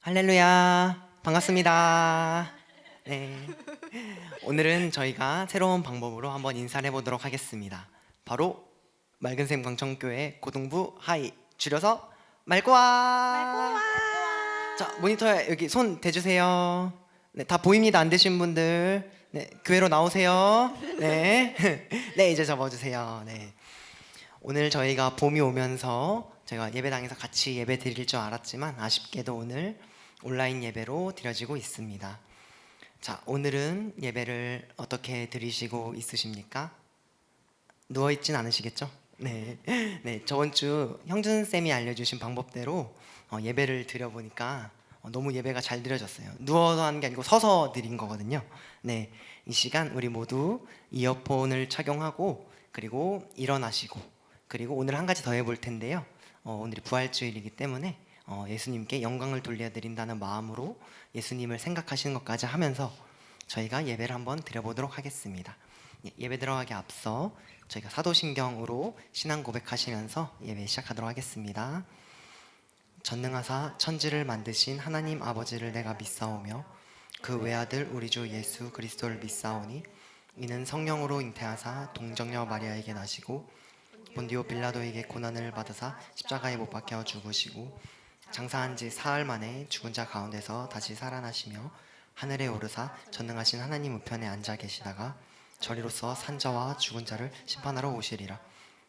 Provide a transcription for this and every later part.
할렐루야, 반갑습니다. 네, 오늘은 저희가 새로운 방법으로 한번 인사를 해보도록 하겠습니다. 바로 맑은샘 광천교회 고등부 하이, 줄여서 말고와. 자, 모니터에 여기 손 대주세요. 네, 다 보입니다. 안 되신 분들, 네, 교회로 나오세요. 네, 네, 이제 접어주세요. 네, 오늘 저희가 봄이 오면서 제가 예배당에서 같이 예배 드릴 줄 알았지만 아쉽게도 오늘 온라인 예배로 드려지고 있습니다. 자, 오늘은 예배를 어떻게 드리시고 있으십니까? 누워있진 않으시겠죠? 네, 네, 저번 주 형준쌤이 알려주신 방법대로 예배를 드려보니까 너무 예배가 잘 드려졌어요. 누워서 하는 게 아니고 서서 드린 거거든요. 네, 이 시간 우리 모두 이어폰을 착용하고 그리고 일어나시고 그리고 오늘 한 가지 더 해볼 텐데요. 오늘이 부활주일이기 때문에 예수님께 영광을 돌려드린다는 마음으로 예수님을 생각하시는 것까지 하면서 저희가 예배를 한번 드려보도록 하겠습니다. 예배 들어가기 앞서 저희가 사도신경으로 신앙 고백하시면서 예배 시작하도록 하겠습니다. 전능하사 천지를 만드신 하나님 아버지를 내가 믿사오며 그 외아들 우리 주 예수 그리스도를 믿사오니 이는 성령으로 잉태하사 동정녀 마리아에게 나시고 본디오 빌라도에게 고난을 받으사 십자가에 못 박혀 죽으시고 장사한 지 사흘 만에 죽은 자 가운데서 다시 살아나시며 하늘에 오르사 전능하신 하나님 우편에 앉아 계시다가 저리로서 산자와 죽은 자를 심판하러 오시리라.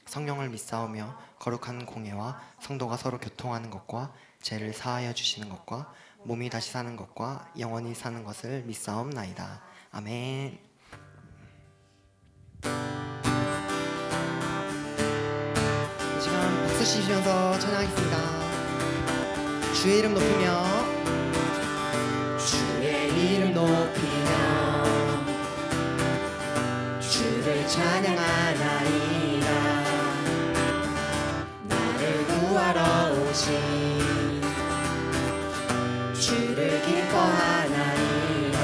성령을 믿사오며 거룩한 공예와 성도가 서로 교통하는 것과 죄를 사하여 주시는 것과 몸이 다시 사는 것과 영원히 사는 것을 믿사옵나이다. 아멘. 이 시간 박수 치시면서 찬양하겠습니다. 주의 이름 높이며 주의 이름 높이며 주를 찬양하나이다. 나를 구하러 오신 주를 기뻐하나이다.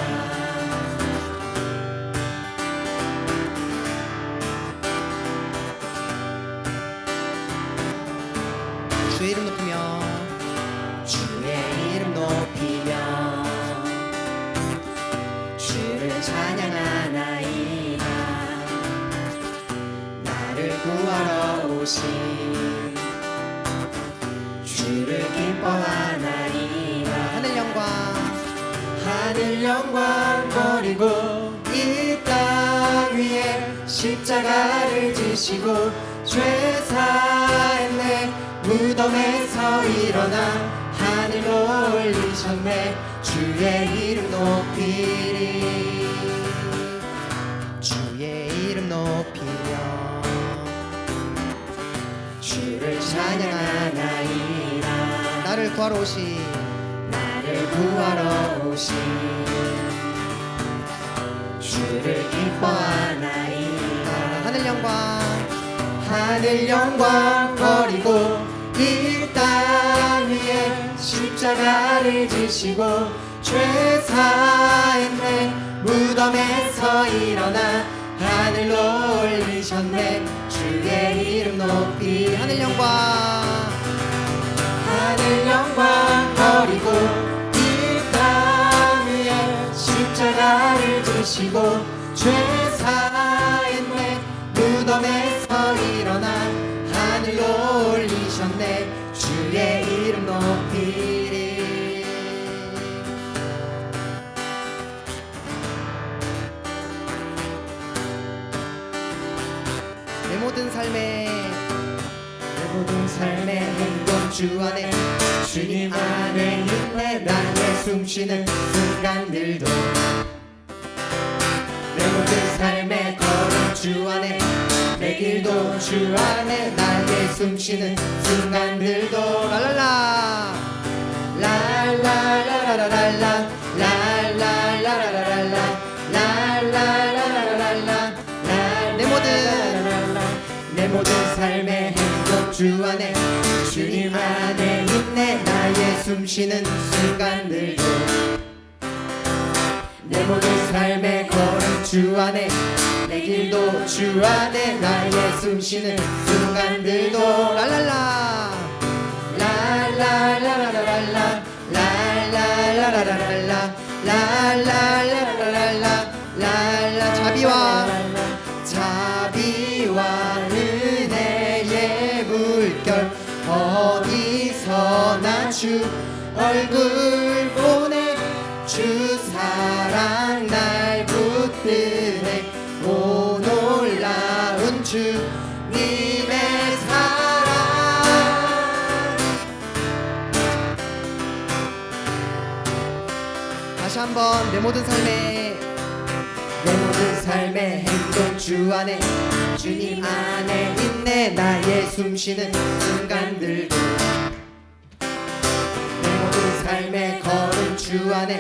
주의 이름 높이며 주의 이름 높이며 주를 찬양하나이다. 나를 구하러 오신 주를 기뻐하나이다. 하늘 영광 버리고 이 땅 위에 십자가를 지시고 죄 사했네. 무덤에서 일어나 하늘로 올리셨네. 주의 이름 높이리. 주의 이름 높이며 주를 찬양하나이다. 나를 구하러 오신 주를 기뻐하나이다. 하늘 영광 버리고 이 땅 위에 십자가를 지시고 죄 사했네. 무덤에서 일어나 하늘로 올리셨네. 주의 이름 높이. 하늘 영광 버리고 이 땅 위에 십자가를 지시고 죄 사했네. 무덤에서 일어나 하늘로 올리셨네. 주의 이름 높이리. 내 모든 삶의 행동 주 안에 주님 안에 있네. 나의 숨쉬는 순간들도 내 모든 삶의 걸음 주 안에 내 길도 주 안에 나의 숨쉬는 순간들도 랄랄라 랄랄라라라랄라 랄랄라라라랄라 랄랄라라라랄라 내 모든 삶의 행동 주 안에 주님 안에 있네. 나의 숨쉬는 순간들도 내 모든 삶의 걸음 주 안에 내 길도 주 안에 나의 숨쉬는 순간들도 랄랄라 랄랄라라라랄라 랄라 주 얼굴 보내 주 사랑 날 붙드네 오 놀라운 주님의 사랑. 다시 한번 내 모든 삶의 행동 주 안에 주님 안에 있네 나의 숨쉬는 순간들도 내 모든 삶의 걸음 주 안에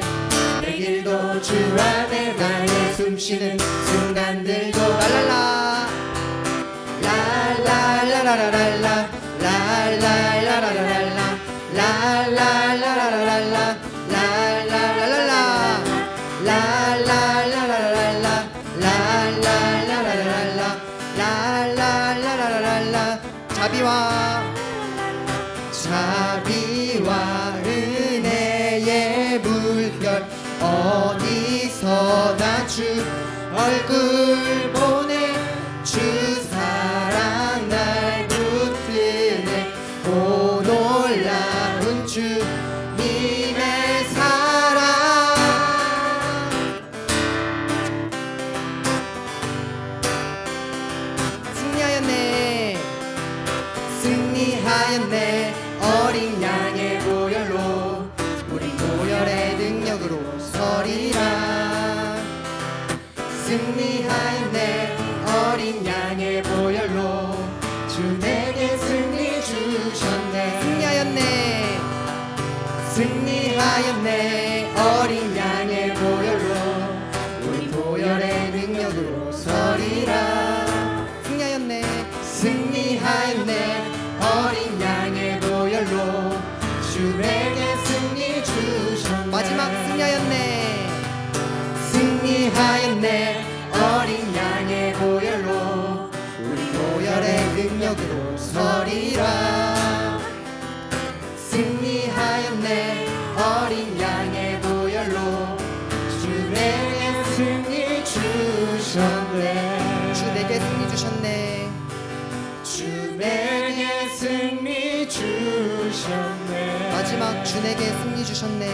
내 길도 주 안에 나의 숨쉬는 순간들도 랄랄라 랄랄라라라랄라 랄랄라라라랄라 랄랄라라라랄라 랄랄라라랄라 랄랄라라랄라 랄랄라라랄라 랄랄라라랄라 자비와 은혜의 물결 어디서나 주 얼굴 보내 주 사랑 날 붙드네 오 놀라운 주님의 사랑. 승리하였네 어린 양의 보혈로 우리 보혈의 능력으로 서리라. 승리하였네 어린 양의 보혈로 주 내게 승리 주셨네. 승리하였네 어린 양의 보혈로 우리 보혈의 능력으로 서리라. 승리하였네 어린 양의 보혈로 주 내게 승리 주셨네. 마지막 승리하였네 어린 양의 보혈로 우리 보혈의 능력으로 서리라. 승리하였네 어린 양의 보혈로 주 내게 승리 주셨네. 주 내게 승리 주셨네. 주 내게 승리 주셨네. 마지막 주 내게 승리 주셨네.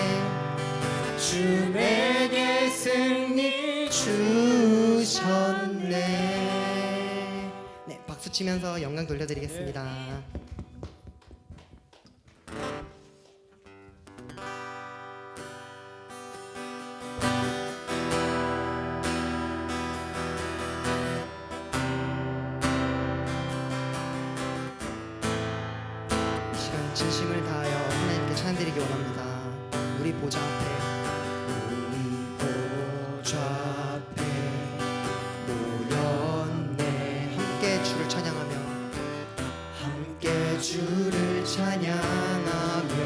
주 내게 승리 주셨네. 네, 박수 치면서 영광 돌려드리겠습니다. 진심을 다하여 하나님께 찬양드리기 원합니다. 우리 보좌 앞에 모였네. 함께 주를 찬양하며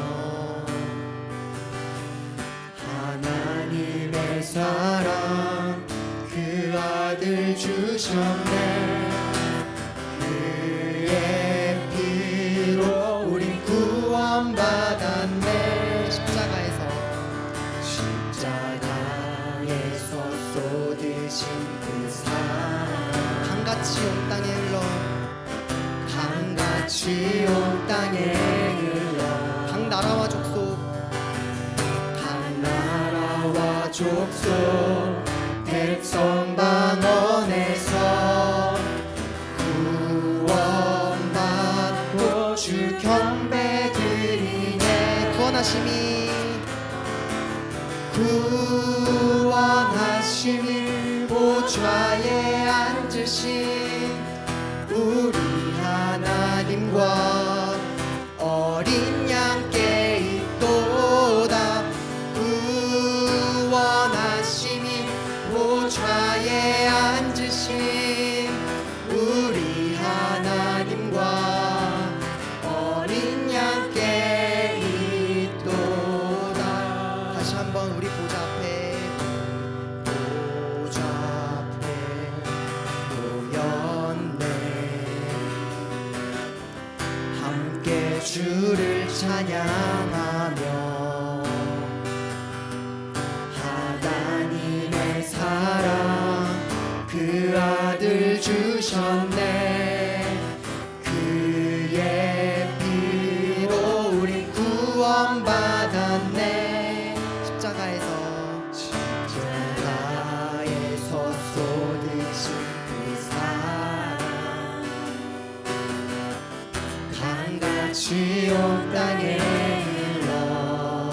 하나님의 사랑 그 아들 주셨네. 그의 피로 우린 구원받았네. 십자가에서 쏟으신 그 사랑 강같이 온 땅에 흘러 각 나라와 족속 백성 방언에서 구원받고 주 경배 드리네. 구원하심이 보좌에 앉으신 우리 하나님과 어린 양께 있도다. 구원하심이 보좌에 앉으신 우리 하나님과 어린 양께 있도다. 다시 한번 우리 보좌 앞에 모였네. 함께 주를 찬양하며 하나님의 사랑 그 아들 주셨네. 그의 피로 우린 구원 같이 온 땅에 흘러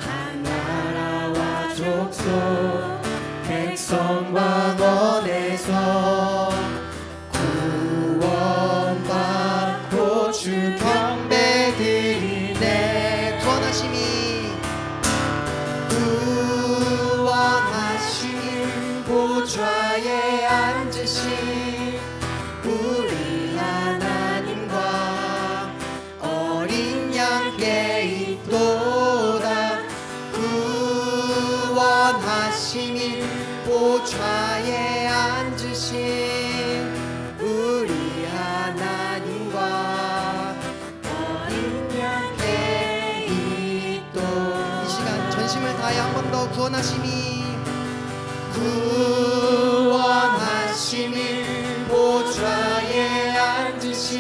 각 나라와 족속 백성 왕원에서 구원받고 주 경배드리네. 구원하심 보좌에 앉으신 우리 하나님과 어린 양께 있도다. 구원하심이 보좌에 앉으신 우리 하나님과 어린 양께 있도. 이 시간 전심을 다해 한 번 더 구원하심이 보좌에 앉으신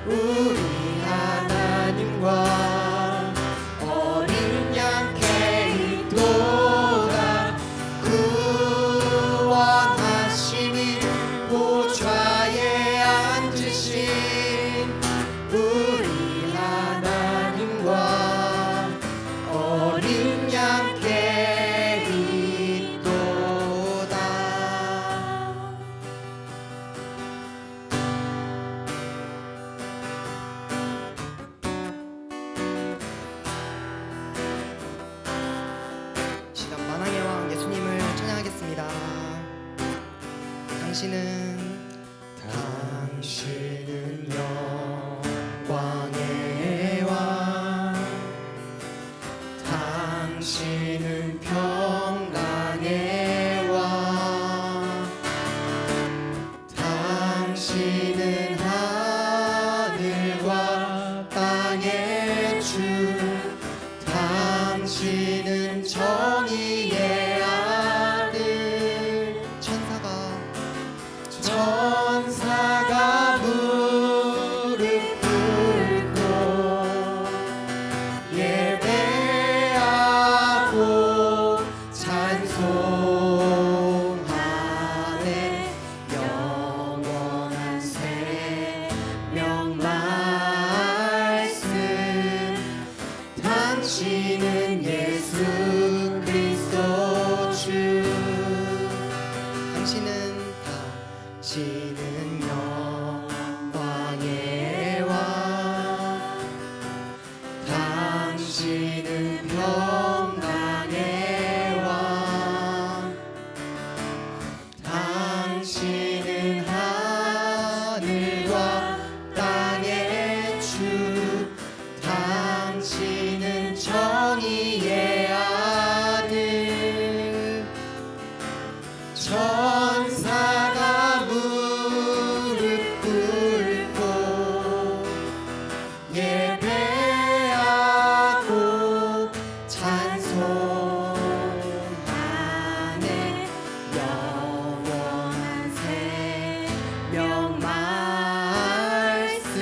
우리 하나님과 어린 양께 있도다. 구원하심이 보좌에 앉으신 우리 하나님과 어린 양께 있도다. 시간 만왕의 왕 예수님을 찬양하겠습니다. 당신은 영광의 왕, 당신은 평강의 왕, 당신은 하늘과 땅의 주, 당신은 정의의 아들. 천사가 무릎 꿇고 예배하고 찬송하네. 영원한 생명 말씀, 당신은 예수 그리스도 주. 당신은 영광의 왕, 당신은 평강의 왕, 당신은 하늘과 땅의 주, 당신은 정의의 아들. 천사가 무릎 꿇고 예배하고 찬송하네. 영원한 생명 말씀,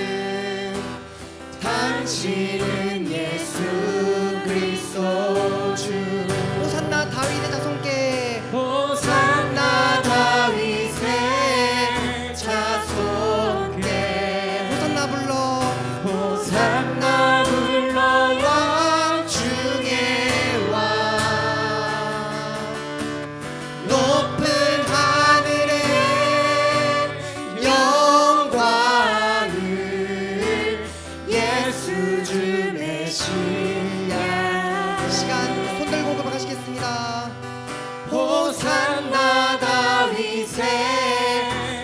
당신은 예수 그리스도 주. 호산나 다윗의 자손께, 호산나 다윗의 자손께, 호산나 불러, 호산나 불러. 왕 중의 왕, 높은 하늘에 영광을 예수 주 메시아. 이 시간 손 들고 고백하시겠습니다. 호산나 다윗의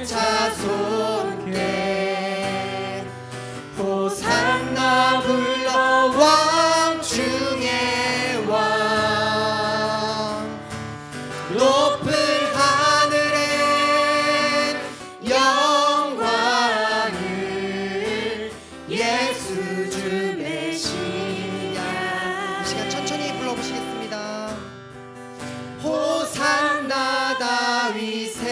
자손께, 호산나 불러. 왕 중의 왕, 높은 하늘에 영광을 예수 주 메시아. 이 시간 천천히 불러보시겠습니다. 호산나 다윗의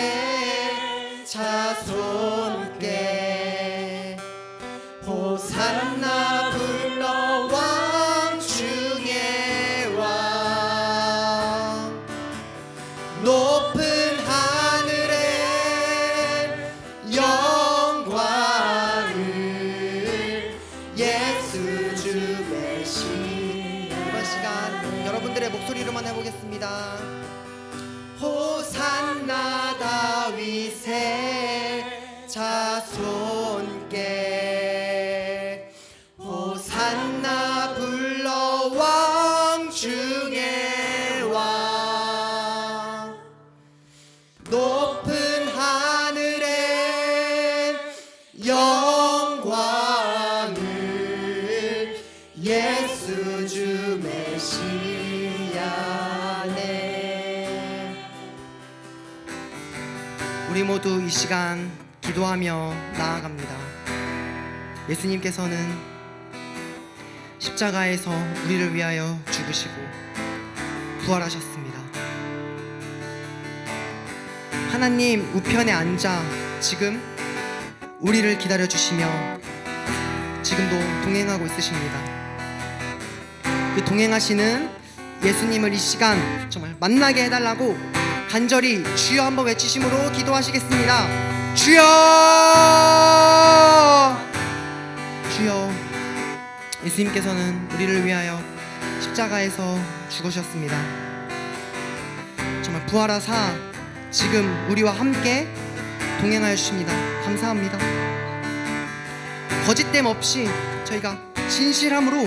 자손께, 호산나 불러. 왕 중의 왕, 높은 하늘에 영광을 한번 해보겠습니다. 호산나 다윗의 자손께 호산나 불러 왕 중에 왕 높은 하늘에 영광을 예수 주 메시아네. 우리 모두 이 시간 기도하며 나아갑니다. 예수님께서는 십자가에서 우리를 위하여 죽으시고 부활하셨습니다. 하나님 우편에 앉아 지금 우리를 기다려 주시며 지금도 동행하고 있으십니다. 그 동행하시는 예수님을 이 시간 정말 만나게 해달라고 간절히 주여 한번 외치심으로 기도하시겠습니다. 주여! 주여. 예수님께서는 우리를 위하여 십자가에서 죽으셨습니다. 정말 부활하사 지금 우리와 함께 동행하여 주십니다. 감사합니다. 거짓됨 없이 저희가 진실함으로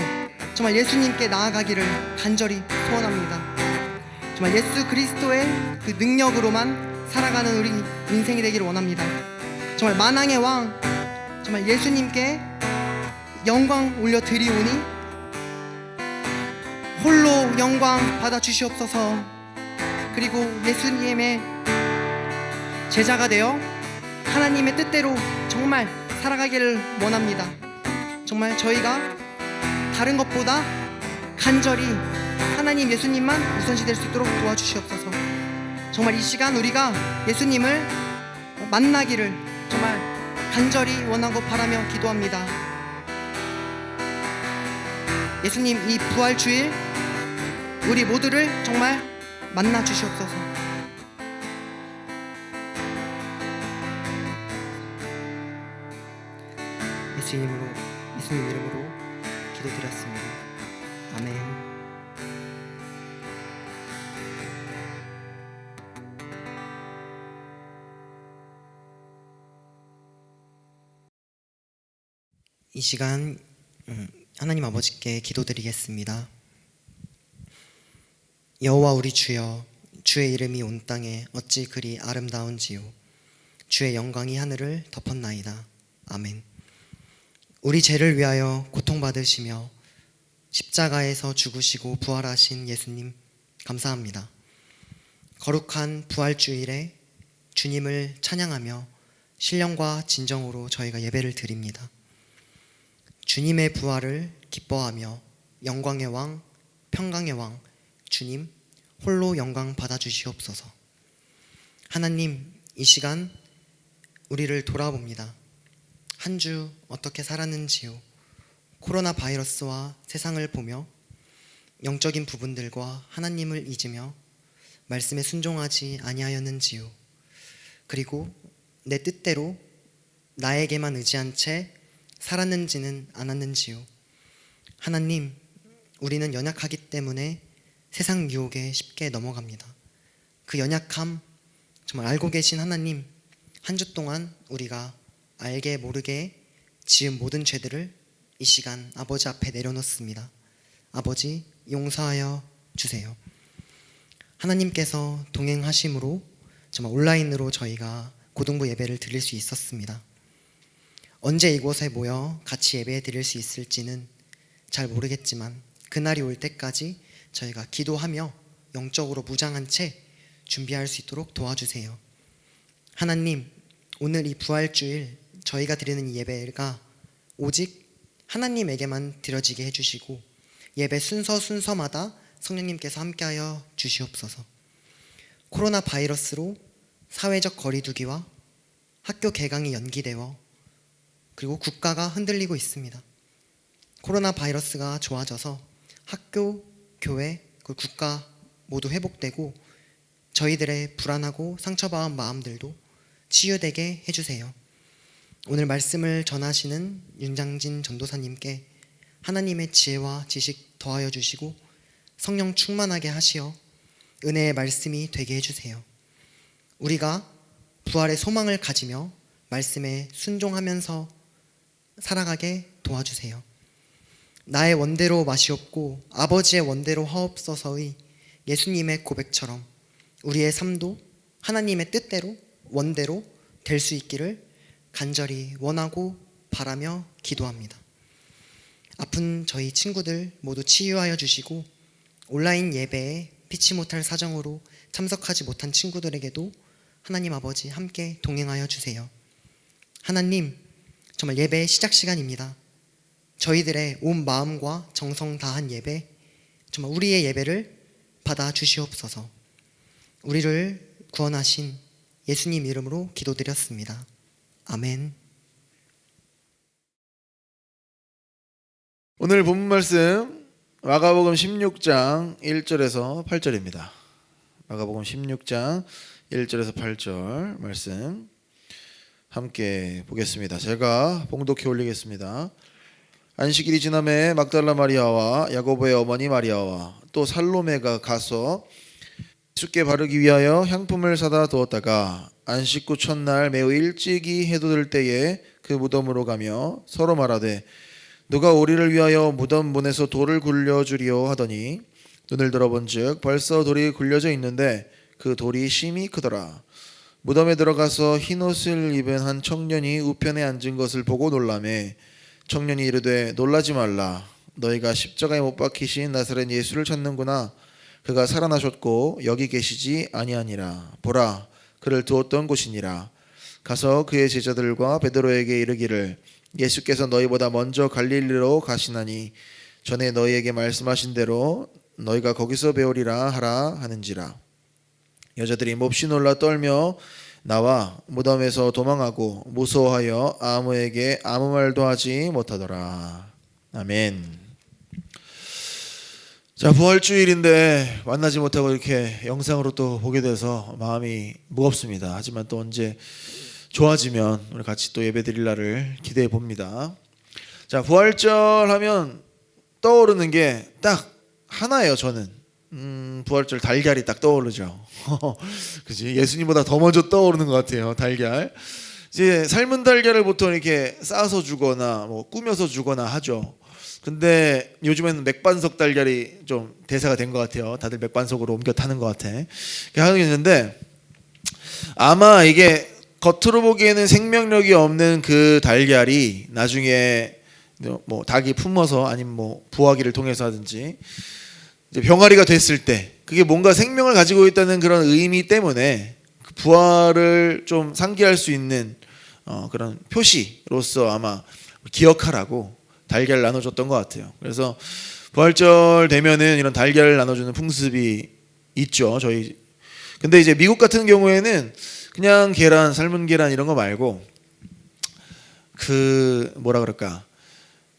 정말 예수님께 나아가기를 간절히 소원합니다. 정말 예수 그리스도의 그 능력으로만 살아가는 우리 인생이 되기를 원합니다. 정말 만왕의 왕 정말 예수님께 영광 올려드리오니 홀로 영광 받아 주시옵소서. 그리고 예수님의 제자가 되어 하나님의 뜻대로 정말 살아가기를 원합니다. 정말 저희가 다른 것보다 간절히 하나님 예수님만 우선시 될 수 있도록 도와주시옵소서. 정말 이 시간 우리가 예수님을 만나기를 정말 간절히 원하고 바라며 기도합니다. 예수님 이 부활주일 우리 모두를 정말 만나 주시옵소서. 예수님 이름으로 기도드렸습니다. 아멘. 이 시간 하나님 아버지께 기도드리겠습니다. 여호와 우리 주여, 주의 이름이 온 땅에 어찌 그리 아름다운지요. 주의 영광이 하늘을 덮었나이다. 아멘. 우리 죄를 위하여 고통받으시며 십자가에서 죽으시고 부활하신 예수님 감사합니다. 거룩한 부활주일에 주님을 찬양하며 신령과 진정으로 저희가 예배를 드립니다. 주님의 부활을 기뻐하며 영광의 왕, 평강의 왕 주님 홀로 영광 받아주시옵소서. 하나님 이 시간 우리를 돌아봅니다. 한 주 어떻게 살았는지요. 코로나 바이러스와 세상을 보며 영적인 부분들과 하나님을 잊으며 말씀에 순종하지 아니하였는지요. 그리고 내 뜻대로 나에게만 의지한 채 살았는지는 않았는지요. 하나님 우리는 연약하기 때문에 세상 유혹에 쉽게 넘어갑니다. 그 연약함 정말 알고 계신 하나님, 한 주 동안 우리가 알게 모르게 지은 모든 죄들을 이 시간 아버지 앞에 내려놓습니다. 아버지 용서하여 주세요. 하나님께서 동행하심으로 정말 온라인으로 저희가 고등부 예배를 드릴 수 있었습니다. 언제 이곳에 모여 같이 예배 드릴 수 있을지는 잘 모르겠지만 그날이 올 때까지 저희가 기도하며 영적으로 무장한 채 준비할 수 있도록 도와주세요. 하나님 오늘 이 부활주일 저희가 드리는 이 예배가 오직 하나님에게만 드려지게 해주시고 예배 순서마다 성령님께서 함께하여 주시옵소서. 코로나 바이러스로 사회적 거리두기와 학교 개강이 연기되어 그리고 국가가 흔들리고 있습니다. 코로나 바이러스가 좋아져서 학교, 교회, 국가 모두 회복되고 저희들의 불안하고 상처받은 마음들도 치유되게 해주세요. 오늘 말씀을 전하시는 윤장진 전도사님께 하나님의 지혜와 지식 더하여 주시고 성령 충만하게 하시어 은혜의 말씀이 되게 해주세요. 우리가 부활의 소망을 가지며 말씀에 순종하면서 살아가게 도와주세요. 나의 원대로 마시옵고 아버지의 원대로 하옵소서의 예수님의 고백처럼 우리의 삶도 하나님의 뜻대로 원대로 될 수 있기를 간절히 원하고 바라며 기도합니다. 아픈 저희 친구들 모두 치유하여 주시고 온라인 예배에 피치 못할 사정으로 참석하지 못한 친구들에게도 하나님 아버지 함께 동행하여 주세요. 하나님, 정말 예배의 시작 시간입니다. 저희들의 온 마음과 정성 다한 예배, 정말 우리의 예배를 받아 주시옵소서. 우리를 구원하신 예수님 이름으로 기도드렸습니다. 아멘. 오늘 본문 말씀 마가복음 16장 1절에서 8절입니다. 마가복음 16장 1절에서 8절 말씀 함께 보겠습니다. 제가 봉독해 올리겠습니다. 안식일이 지남에 막달라 마리아와 야고보의 어머니 마리아와 또 살로메가 가서 예수께 바르기 위하여 향품을 사다 두었다가 안식 후 첫날 매우 일찍이 해돋을 때에 그 무덤으로 가며 서로 말하되 누가 우리를 위하여 무덤 문에서 돌을 굴려주리요 하더니 눈을 들어본즉 벌써 돌이 굴려져 있는데 그 돌이 심히 크더라. 무덤에 들어가서 흰옷을 입은 한 청년이 우편에 앉은 것을 보고 놀라매 청년이 이르되 놀라지 말라. 너희가 십자가에 못 박히신 나사렛 예수를 찾는구나. 그가 살아나셨고 여기 계시지 아니하니라. 보라, 그를 두었던 곳이니라. 가서 그의 제자들과 베드로에게 이르기를 예수께서 너희보다 먼저 갈릴리로 가시나니 전에 너희에게 말씀하신 대로 너희가 거기서 배우리라 하라 하는지라. 여자들이 몹시 놀라 떨며 나와 무덤에서 도망하고 무서워하여 아무에게 아무 말도 하지 못하더라. 아멘. 자, 부활주일인데 만나지 못하고 이렇게 영상으로 또 보게 돼서 마음이 무겁습니다. 하지만 또 언제 좋아지면 우리 같이 또 예배드릴 날을 기대해 봅니다. 자, 부활절 하면 떠오르는 게 딱 하나예요. 저는 부활절 달걀이 딱 떠오르죠. 그지? 예수님보다 더 먼저 떠오르는 것 같아요. 달걀. 이제 삶은 달걀을 보통 이렇게 싸서 주거나 뭐 꾸며서 주거나 하죠. 근데 요즘에는 맥반석 달걀이 좀 대세가 된 것 같아요. 다들 맥반석으로 옮겨 타는 것 같아. 하는 게 있는데 아마 이게 겉으로 보기에는 생명력이 없는 그 달걀이 나중에 뭐 닭이 품어서 아니면 뭐 부화기를 통해서 하든지 이제 병아리가 됐을 때 그게 뭔가 생명을 가지고 있다는 그런 의미 때문에 그 부활을 좀 상기할 수 있는 그런 표시로서 아마 기억하라고 달걀을 나눠줬던 것 같아요. 그래서 부활절 되면은 이런 달걀을 나눠주는 풍습이 있죠. 저희 근데 이제 미국 같은 경우에는 그냥 계란, 삶은 계란 이런 거 말고 그 뭐라 그럴까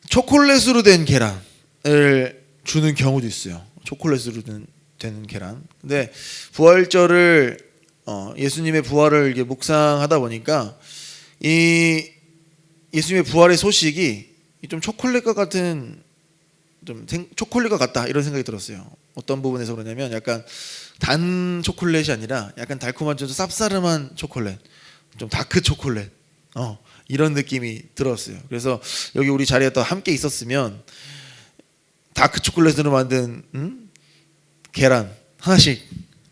초콜릿으로 된 계란을 주는 경우도 있어요. 초콜릿으로 된 계란. 근데 부활절을 예수님의 부활을 이렇게 묵상하다 보니까 이 예수님의 부활의 소식이 좀 초콜릿과 같은 초콜릿과 같다 이런 생각이 들었어요. 어떤 부분에서 그러냐면 약간 단 초콜릿이 아니라 약간 달콤한 좀 쌉싸름한 초콜릿, 좀 다크 초콜릿, 이런 느낌이 들었어요. 그래서 여기 우리 자리에 또 함께 있었으면 다크 초콜릿으로 만든 계란 하나씩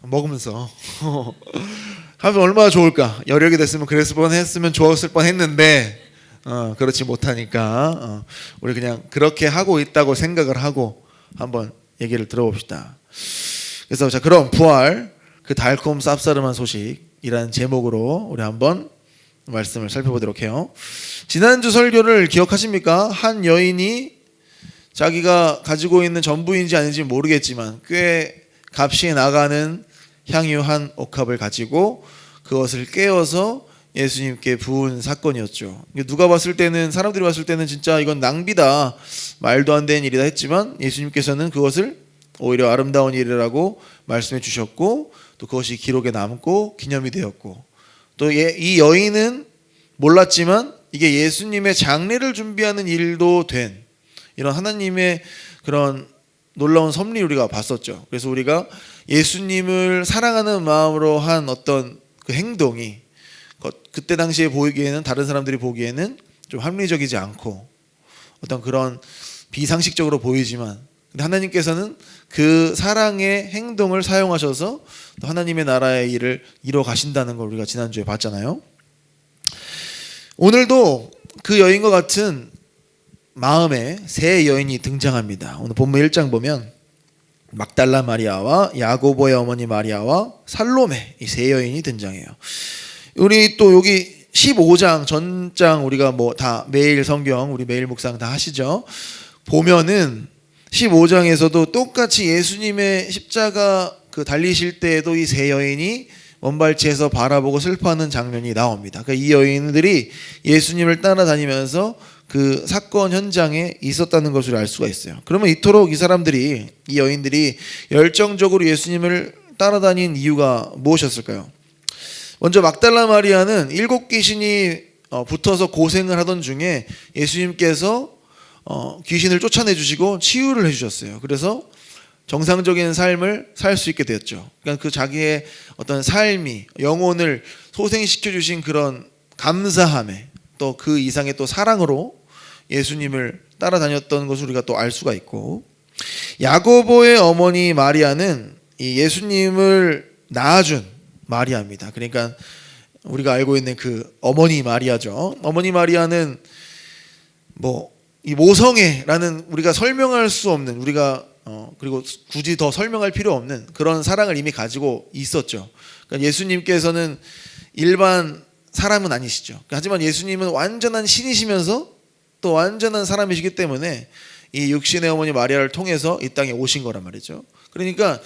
먹으면서 하면 얼마나 좋을까. 여력이 됐으면 그랬을 뻔했으면 좋았을 뻔했는데 그렇지 못하니까 우리 그냥 그렇게 하고 있다고 생각을 하고 한번 얘기를 들어봅시다. 그래서 자, 그럼 부활 그 달콤 쌉싸름한 소식이라는 제목으로 우리 한번 말씀을 살펴보도록 해요. 지난주 설교를 기억하십니까? 한 여인이 자기가 가지고 있는 전부인지 아닌지 모르겠지만 꽤 값이 나가는 향유 한 옥합을 가지고 그것을 깨어서 예수님께 부은 사건이었죠. 누가 봤을 때는 사람들이 봤을 때는 진짜 이건 낭비다, 말도 안 되는 일이다 했지만 예수님께서는 그것을 오히려 아름다운 일이라고 말씀해 주셨고 또 그것이 기록에 남고 기념이 되었고 또 이 여인은 몰랐지만 이게 예수님의 장례를 준비하는 일도 된 이런 하나님의 그런 놀라운 섭리 우리가 봤었죠. 그래서 우리가 예수님을 사랑하는 마음으로 한 어떤 그 행동이 그때 당시에 보기에는, 다른 사람들이 보기에는 좀 합리적이지 않고 어떤 그런 비상식적으로 보이지만, 근데 하나님께서는 그 사랑의 행동을 사용하셔서 또 하나님의 나라의 일을 이뤄 가신다는 걸 우리가 지난주에 봤잖아요. 오늘도 그 여인과 같은 마음의 세 여인이 등장합니다. 오늘 본문 1장 보면 막달라 마리아와 야고보의 어머니 마리아와 살로메, 이 세 여인이 등장해요. 우리 또 여기 15장 전장 우리가 뭐 다 매일 성경 우리 매일 묵상 다 하시죠. 보면은 15장에서도 똑같이 예수님의 십자가 그 달리실 때에도 이 세 여인이 먼발치에서 바라보고 슬퍼하는 장면이 나옵니다. 그러니까 이 여인들이 예수님을 따라다니면서 그 사건 현장에 있었다는 것을 알 수가 있어요. 그러면 이토록 이 여인들이 열정적으로 예수님을 따라다닌 이유가 무엇이었을까요? 먼저 막달라 마리아는 7 귀신이 붙어서 고생을 하던 중에 예수님께서 귀신을 쫓아내 주시고 치유를 해주셨어요. 그래서 정상적인 삶을 살 수 있게 되었죠. 그러니까 그 자기의 어떤 삶이, 영혼을 소생시켜 주신 그런 감사함에 또 그 이상의 또 사랑으로 예수님을 따라다녔던 것을 우리가 또 알 수가 있고, 야고보의 어머니 마리아는 이 예수님을 낳아준 마리아입니다. 그러니까 우리가 알고 있는 그 어머니 마리아죠. 어머니 마리아는 뭐 이 모성애라는 우리가 설명할 수 없는, 우리가 그리고 굳이 더 설명할 필요 없는 그런 사랑을 이미 가지고 있었죠. 그러니까 예수님께서는 일반 사람은 아니시죠. 하지만 예수님은 완전한 신이시면서 또 완전한 사람이시기 때문에 이 육신의 어머니 마리아를 통해서 이 땅에 오신 거란 말이죠. 그러니까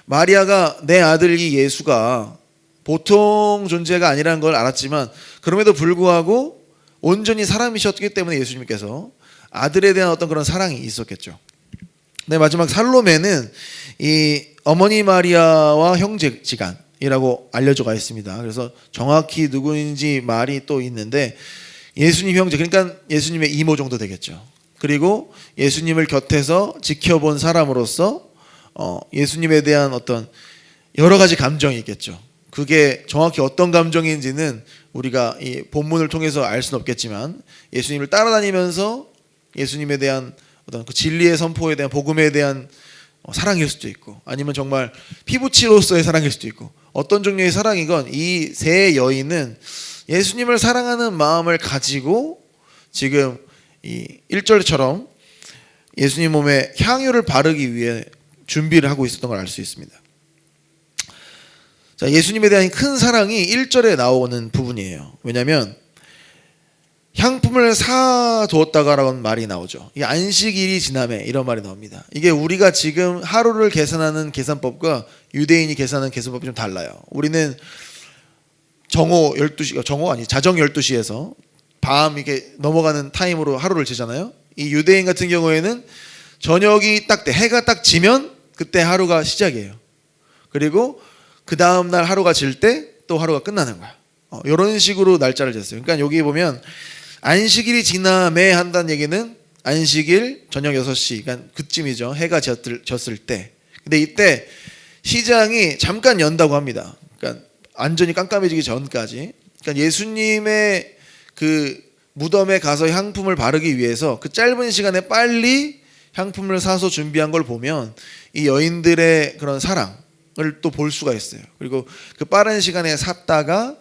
마리아가 내 아들 이 예수가 보통 존재가 아니라는 걸 알았지만, 그럼에도 불구하고 온전히 사람이셨기 때문에 예수님께서 아들에 대한 어떤 그런 사랑이 있었겠죠. 네, 마지막 살로메는 이 어머니 마리아와 형제지간이라고 알려져가 있습니다. 그래서 정확히 누구인지 말이 또 있는데 예수님 형제, 그러니까 예수님의 이모 정도 되겠죠. 그리고 예수님을 곁에서 지켜본 사람으로서 예수님에 대한 어떤 여러 가지 감정이 있겠죠. 그게 정확히 어떤 감정인지는 우리가 이 본문을 통해서 알 수는 없겠지만, 예수님을 따라다니면서 예수님에 대한 어떤 그 진리의 선포에 대한, 복음에 대한 사랑일 수도 있고, 아니면 정말 피부치로서의 사랑일 수도 있고, 어떤 종류의 사랑이건 이 세 여인은 예수님을 사랑하는 마음을 가지고 지금 이 1절처럼 예수님 몸에 향유를 바르기 위해 준비를 하고 있었던 걸 알 수 있습니다. 자, 예수님에 대한 큰 사랑이 1절에 나오는 부분이에요. 왜냐하면 향품을 사두었다가라는 말이 나오죠. 이게 안식일이 지남에 이런 말이 나옵니다. 이게 우리가 지금 하루를 계산하는 계산법과 유대인이 계산하는 계산법이 좀 달라요. 우리는 자정 12시에서 밤 이렇게 넘어가는 타임으로 하루를 재잖아요. 이 유대인 같은 경우에는 저녁이 딱 돼, 해가 딱 지면 그때 하루가 시작이에요. 그리고 그 다음 날 하루가 질 때 또 하루가 끝나는 거야. 이런 식으로 날짜를 쟀어요. 그러니까 여기 보면 안식일이 지남에 한다는 얘기는 안식일 저녁 6시, 그러니까 그쯤이죠. 해가 졌을 때. 근데 이때 시장이 잠깐 연다고 합니다. 그러니까 완전히 깜깜해지기 전까지. 그러니까 예수님의 그 무덤에 가서 향품을 바르기 위해서 그 짧은 시간에 빨리 향품을 사서 준비한 걸 보면 이 여인들의 그런 사랑을 또 볼 수가 있어요. 그리고 그 빠른 시간에 샀다가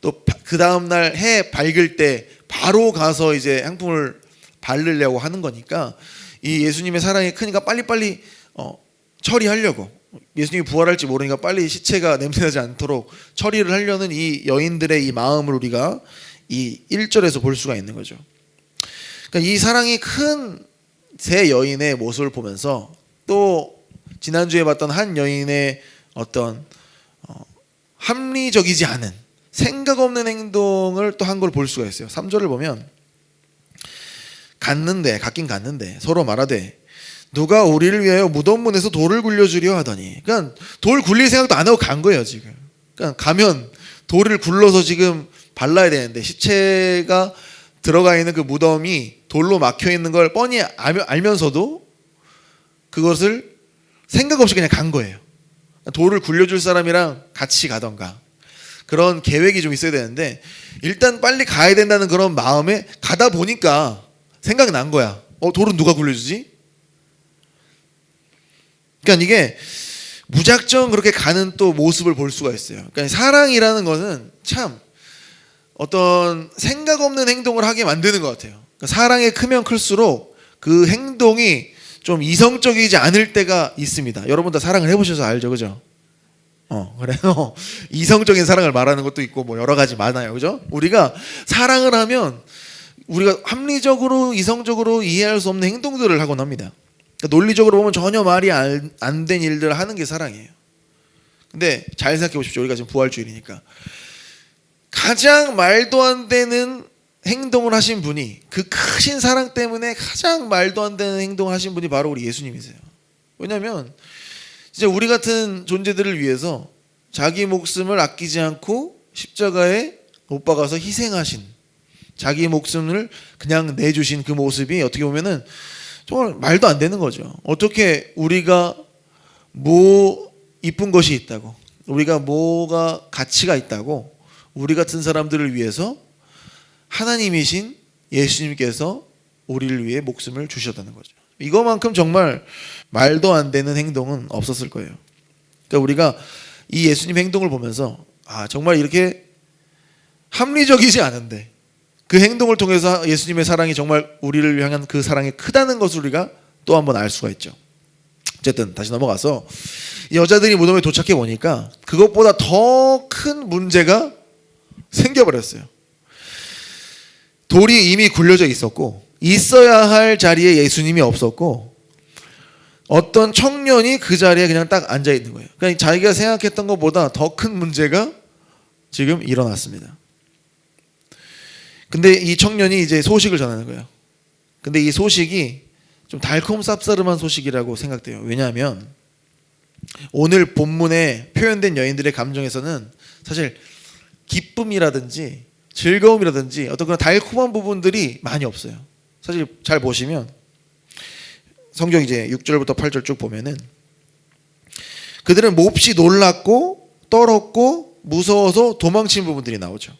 또 그 다음 날 해 밝을 때 바로 가서 이제 향품을 바르려고 하는 거니까, 이 예수님의 사랑이 크니까 빨리빨리 처리하려고, 예수님이 부활할지 모르니까 빨리 시체가 냄새나지 않도록 처리를 하려는 이 여인들의 이 마음을 우리가 이 1절에서 볼 수가 있는 거죠. 그러니까 이 사랑이 큰 세 여인의 모습을 보면서 또 지난주에 봤던 한 여인의 어떤 합리적이지 않은, 생각 없는 행동을 또 한 걸 볼 수가 있어요. 3절을 보면 갔긴 갔는데 서로 말하되 누가 우리를 위하여 무덤 문에서 돌을 굴려주려 하더니, 그러니까 돌 굴릴 생각도 안 하고 간 거예요 지금. 그러니까 가면 돌을 굴러서 지금 발라야 되는데, 시체가 들어가 있는 그 무덤이 돌로 막혀 있는 걸 뻔히 알면서도 그것을 생각 없이 그냥 간 거예요. 돌을 굴려줄 사람이랑 같이 가던가 그런 계획이 좀 있어야 되는데 일단 빨리 가야 된다는 그런 마음에 가다 보니까 생각난 거야. 돌은 누가 굴려주지? 그러니까 이게 무작정 그렇게 가는 또 모습을 볼 수가 있어요. 그러니까 사랑이라는 거는 참 어떤 생각 없는 행동을 하게 만드는 것 같아요. 그러니까 사랑이 크면 클수록 그 행동이 좀 이성적이지 않을 때가 있습니다. 여러분 다 사랑을 해보셔서 알죠, 그죠? 그래요. 이성적인 사랑을 말하는 것도 있고 뭐 여러 가지 많아요, 그죠? 우리가 사랑을 하면 우리가 합리적으로 이성적으로 이해할 수 없는 행동들을 하곤 합니다. 그러니까 논리적으로 보면 전혀 말이 안 된 일들을 하는 게 사랑이에요. 근데 잘 생각해 보십시오. 우리가 지금 부활주일이니까 가장 말도 안 되는 행동을 하신 분이 그 크신 사랑 때문에 가장 말도 안 되는 행동을 하신 분이 바로 우리 예수님이세요. 왜냐하면 진짜 우리 같은 존재들을 위해서 자기 목숨을 아끼지 않고 십자가에 못 박아서 희생하신 자기 목숨을 그냥 내주신 그 모습이 어떻게 보면은 정말 말도 안 되는 거죠. 어떻게 우리가 뭐 이쁜 것이 있다고 우리가 뭐가 가치가 있다고 우리 같은 사람들을 위해서 하나님이신 예수님께서 우리를 위해 목숨을 주셨다는 거죠. 이거만큼 정말 말도 안 되는 행동은 없었을 거예요. 그러니까 우리가 이 예수님 행동을 보면서 정말 이렇게 합리적이지 않은데 그 행동을 통해서 예수님의 사랑이 정말 우리를 향한 그 사랑이 크다는 것을 우리가 또 한 번 알 수가 있죠. 어쨌든 다시 넘어가서 여자들이 무덤에 도착해 보니까 그것보다 더 큰 문제가 생겨버렸어요. 돌이 이미 굴려져 있었고 있어야 할 자리에 예수님이 없었고 어떤 청년이 그 자리에 그냥 딱 앉아 있는 거예요. 그러니까 자기가 생각했던 것보다 더 큰 문제가 지금 일어났습니다. 근데 이 청년이 이제 소식을 전하는 거예요. 근데 이 소식이 좀 달콤 쌉싸름한 소식이라고 생각돼요. 왜냐하면 오늘 본문에 표현된 여인들의 감정에서는 사실 기쁨이라든지 즐거움이라든지 어떤 그런 달콤한 부분들이 많이 없어요. 사실 잘 보시면 성경 이제 6절부터 8절 쭉 보면은 그들은 몹시 놀랐고 떨었고 무서워서 도망친 부분들이 나오죠.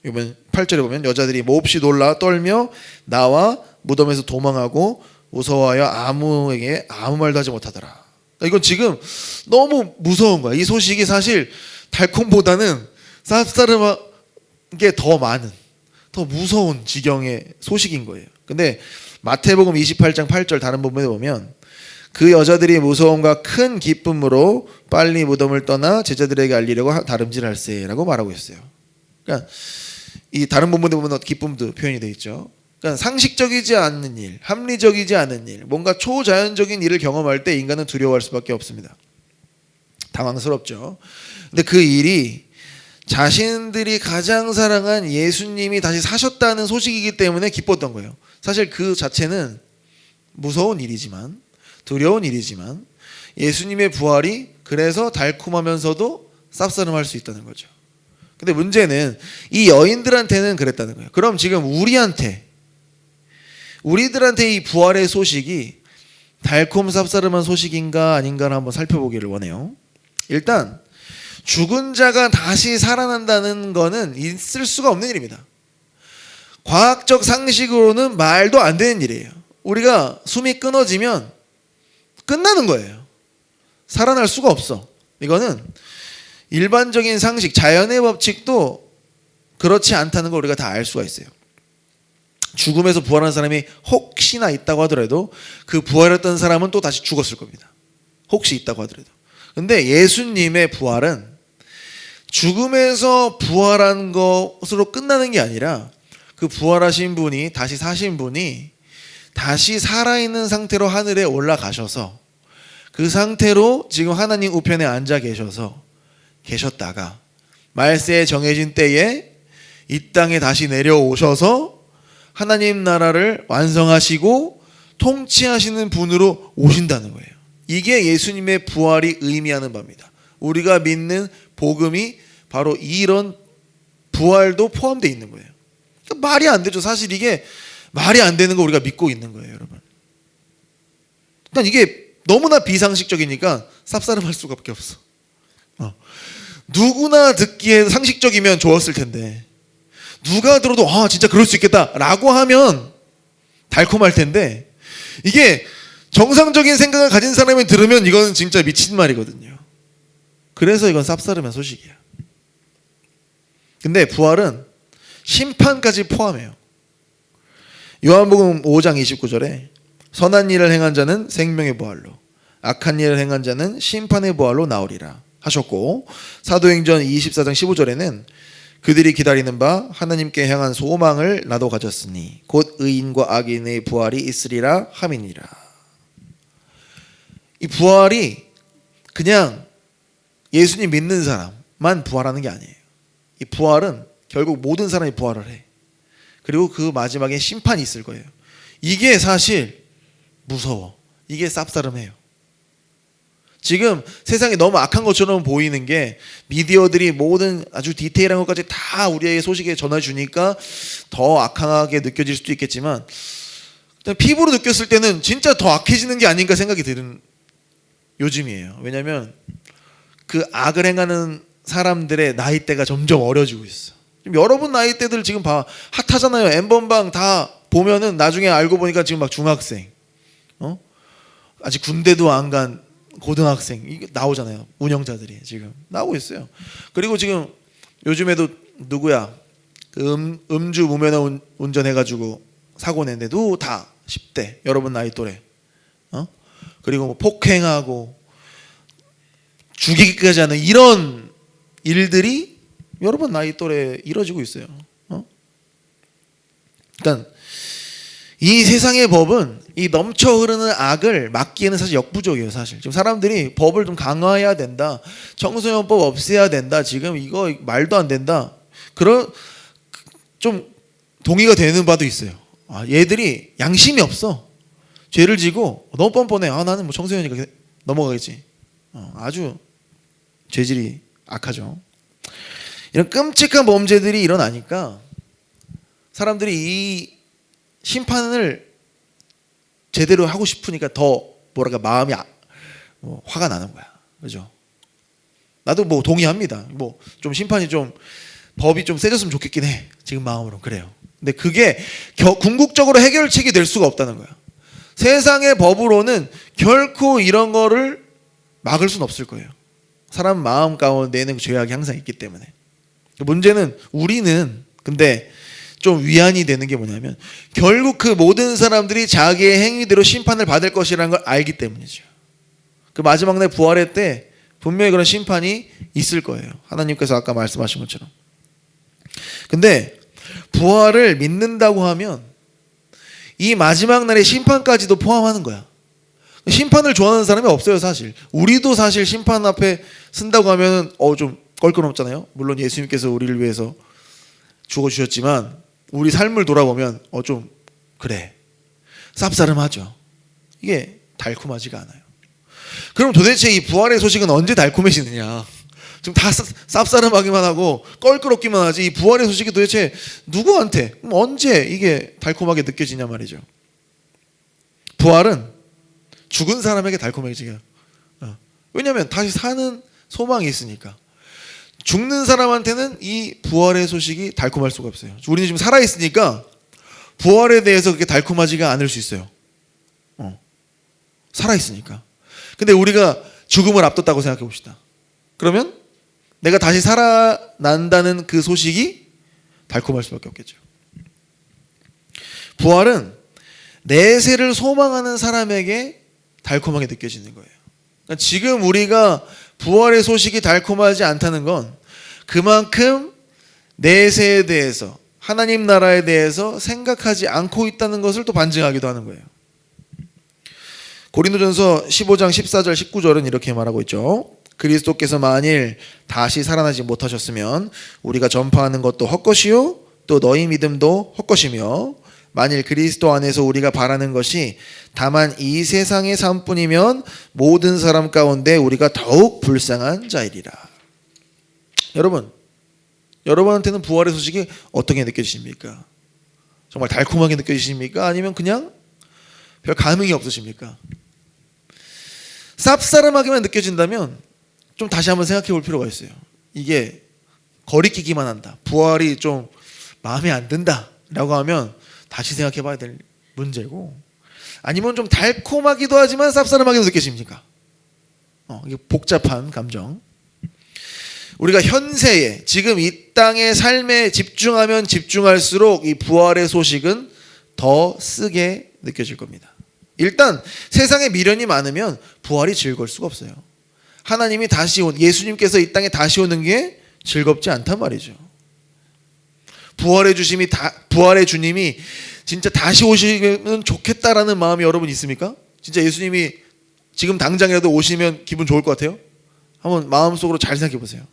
이번 8절에 보면 여자들이 몹시 놀라 떨며 나와 무덤에서 도망하고 무서워하여 아무에게 아무 말도 하지 못하더라. 그러니까 이건 지금 너무 무서운 거야. 이 소식이 사실 달콤보다는 쌉싸름한 게 더 많은 더 무서운 지경의 소식인 거예요. 근데 마태복음 28장 8절 다른 부분에 보면 그 여자들이 무서움과 큰 기쁨으로 빨리 무덤을 떠나 제자들에게 알리려고 다름질할세라고 말하고 있어요. 그러니까 이 다른 부분에 보면 기쁨도 표현이 되어 있죠. 그러니까 상식적이지 않는 일, 합리적이지 않은 일, 뭔가 초자연적인 일을 경험할 때 인간은 두려워할 수밖에 없습니다. 당황스럽죠. 근데 그 일이 자신들이 가장 사랑한 예수님이 다시 사셨다는 소식이기 때문에 기뻤던 거예요. 사실 그 자체는 무서운 일이지만 두려운 일이지만 예수님의 부활이 그래서 달콤하면서도 쌉싸름할 수 있다는 거죠. 근데 문제는 이 여인들한테는 그랬다는 거예요. 그럼 지금 우리들한테 이 부활의 소식이 달콤 쌉싸름한 소식인가 아닌가를 한번 살펴보기를 원해요. 일단 죽은 자가 다시 살아난다는 거는 있을 수가 없는 일입니다. 과학적 상식으로는 말도 안 되는 일이에요. 우리가 숨이 끊어지면 끝나는 거예요. 살아날 수가 없어. 이거는 일반적인 상식, 자연의 법칙도 그렇지 않다는 걸 우리가 다 알 수가 있어요. 죽음에서 부활한 사람이 혹시나 있다고 하더라도 그 부활했던 사람은 또 다시 죽었을 겁니다. 혹시 있다고 하더라도. 근데 예수님의 부활은 죽음에서 부활한 것으로 끝나는 게 아니라 그 부활하신 분이 다시 사신 분이 다시 살아있는 상태로 하늘에 올라가셔서 그 상태로 지금 하나님 우편에 앉아 계셨다가 말세에 정해진 때에 이 땅에 다시 내려오셔서 하나님 나라를 완성하시고 통치하시는 분으로 오신다는 거예요. 이게 예수님의 부활이 의미하는 바입니다. 우리가 믿는 복음이 바로 이런 부활도 포함되어 있는 거예요. 그러니까 말이 안 되죠. 사실 이게 말이 안 되는 거 우리가 믿고 있는 거예요, 여러분. 일단 이게 너무나 비상식적이니까 쌉싸름할 수밖에 없어. 누구나 듣기에 상식적이면 좋았을 텐데 누가 들어도 아 진짜 그럴 수 있겠다라고 하면 달콤할 텐데 이게 정상적인 생각을 가진 사람이 들으면 이건 진짜 미친 말이거든요. 그래서 이건 쌉싸름한 소식이야. 근데 부활은 심판까지 포함해요. 요한복음 5장 29절에 선한 일을 행한 자는 생명의 부활로 악한 일을 행한 자는 심판의 부활로 나오리라 하셨고, 사도행전 24장 15절에는 그들이 기다리는 바 하나님께 향한 소망을 나도 가졌으니 곧 의인과 악인의 부활이 있으리라 함이니라. 이 부활이 그냥 예수님 믿는 사람만 부활하는 게 아니에요. 이 부활은 결국 모든 사람이 부활을 해. 그리고 그 마지막에 심판이 있을 거예요. 이게 사실 무서워. 이게 쌉싸름해요. 지금 세상이 너무 악한 것처럼 보이는 게 미디어들이 모든 아주 디테일한 것까지 다 우리에게 소식에 전해주니까 더 악하게 느껴질 수도 있겠지만 피부로 느꼈을 때는 진짜 더 악해지는 게 아닌가 생각이 드는 요즘이에요. 왜냐하면 그 악을 행하는 사람들의 나이대가 점점 어려지고 있어. 지금 여러분 나이대들 지금 봐 핫하잖아요. N번방 다 보면은 나중에 알고 보니까 지금 막 중학생, 아직 군대도 안 간 고등학생 이게 나오잖아요. 운영자들이 지금 나오고 있어요. 그리고 지금 요즘에도 누구야 음주 무면허 운전해가지고 사고 낸데도 다 10대 여러분 나이 또래. 그리고 뭐 폭행하고 죽이기까지 하는 이런 일들이 여러분 나이 또래 이뤄지고 있어요. 그러니까 이 세상의 법은 이 넘쳐 흐르는 악을 막기에는 사실 역부족이에요. 사실 지금 사람들이 법을 좀 강화해야 된다, 청소년법 없애야 된다, 지금 이거 말도 안 된다, 그런 좀 동의가 되는 바도 있어요. 얘들이 양심이 없어. 죄를 지고 너무 뻔뻔해. 나는 뭐 청소년이니까 넘어가겠지. 아주 죄질이 악하죠. 이런 끔찍한 범죄들이 일어나니까 사람들이 이 심판을 제대로 하고 싶으니까 더 뭐랄까 마음이 화가 나는 거야. 그죠? 나도 뭐 동의합니다. 뭐 좀 심판이 좀 법이 좀 세졌으면 좋겠긴 해. 지금 마음으로 그래요. 근데 그게 궁극적으로 해결책이 될 수가 없다는 거야. 세상의 법으로는 결코 이런 거를 막을 수는 없을 거예요. 사람 마음 가운데에는 죄악이 항상 있기 때문에. 문제는 우리는 근데 좀 위안이 되는 게 뭐냐면 결국 그 모든 사람들이 자기의 행위대로 심판을 받을 것이라는 걸 알기 때문이죠. 그 마지막 날 부활의 때 분명히 그런 심판이 있을 거예요. 하나님께서 아까 말씀하신 것처럼. 근데 부활을 믿는다고 하면 이 마지막 날의 심판까지도 포함하는 거야. 심판을 좋아하는 사람이 없어요. 사실 우리도 사실 심판 앞에 쓴다고 하면 좀 껄끄럽잖아요. 물론 예수님께서 우리를 위해서 죽어주셨지만 우리 삶을 돌아보면 좀 그래 쌉싸름하죠. 이게 달콤하지가 않아요. 그럼 도대체 이 부활의 소식은 언제 달콤해지느냐? 지금 다 쌉싸름하기만 하고 껄끄럽기만 하지 이 부활의 소식이 도대체 누구한테 언제 이게 달콤하게 느껴지냐 말이죠. 부활은 죽은 사람에게 달콤해지게. 왜냐하면 다시 사는 소망이 있으니까. 죽는 사람한테는 이 부활의 소식이 달콤할 수가 없어요. 우리는 지금 살아있으니까 부활에 대해서 그렇게 달콤하지가 않을 수 있어요. 살아있으니까. 근데 우리가 죽음을 앞뒀다고 생각해 봅시다. 그러면 내가 다시 살아난다는 그 소식이 달콤할 수밖에 없겠죠. 부활은 내세를 소망하는 사람에게 달콤하게 느껴지는 거예요. 그러니까 지금 우리가 부활의 소식이 달콤하지 않다는 건 그만큼 내세에 대해서 하나님 나라에 대해서 생각하지 않고 있다는 것을 또 반증하기도 하는 거예요. 고린도전서 15장 14절 19절은 이렇게 말하고 있죠. 그리스도께서 만일 다시 살아나지 못하셨으면 우리가 전파하는 것도 헛것이요 또 너희 믿음도 헛것이며 만일 그리스도 안에서 우리가 바라는 것이 다만 이 세상의 삶뿐이면 모든 사람 가운데 우리가 더욱 불쌍한 자이리라. 여러분한테는 부활의 소식이 어떻게 느껴지십니까? 정말 달콤하게 느껴지십니까? 아니면 그냥 별 감흥이 없으십니까? 쌉싸름하게만 느껴진다면 좀 다시 한번 생각해 볼 필요가 있어요. 이게 거리끼기만 한다, 부활이 좀 마음에 안 든다 라고 하면 다시 생각해 봐야 될 문제고, 아니면 좀 달콤하기도 하지만 쌉싸름하게도 느껴집니까? 이게 복잡한 감정. 우리가 현세에 지금 이 땅의 삶에 집중하면 집중할수록 이 부활의 소식은 더 쓰게 느껴질 겁니다. 일단 세상에 미련이 많으면 부활이 즐거울 수가 없어요. 하나님이 다시 예수님께서 이 땅에 다시 오는 게 즐겁지 않단 말이죠. 부활의 주님이 진짜 다시 오시면 좋겠다라는 마음이 여러분 있습니까? 진짜 예수님이 지금 당장이라도 오시면 기분 좋을 것 같아요? 한번 마음속으로 잘 생각해 보세요.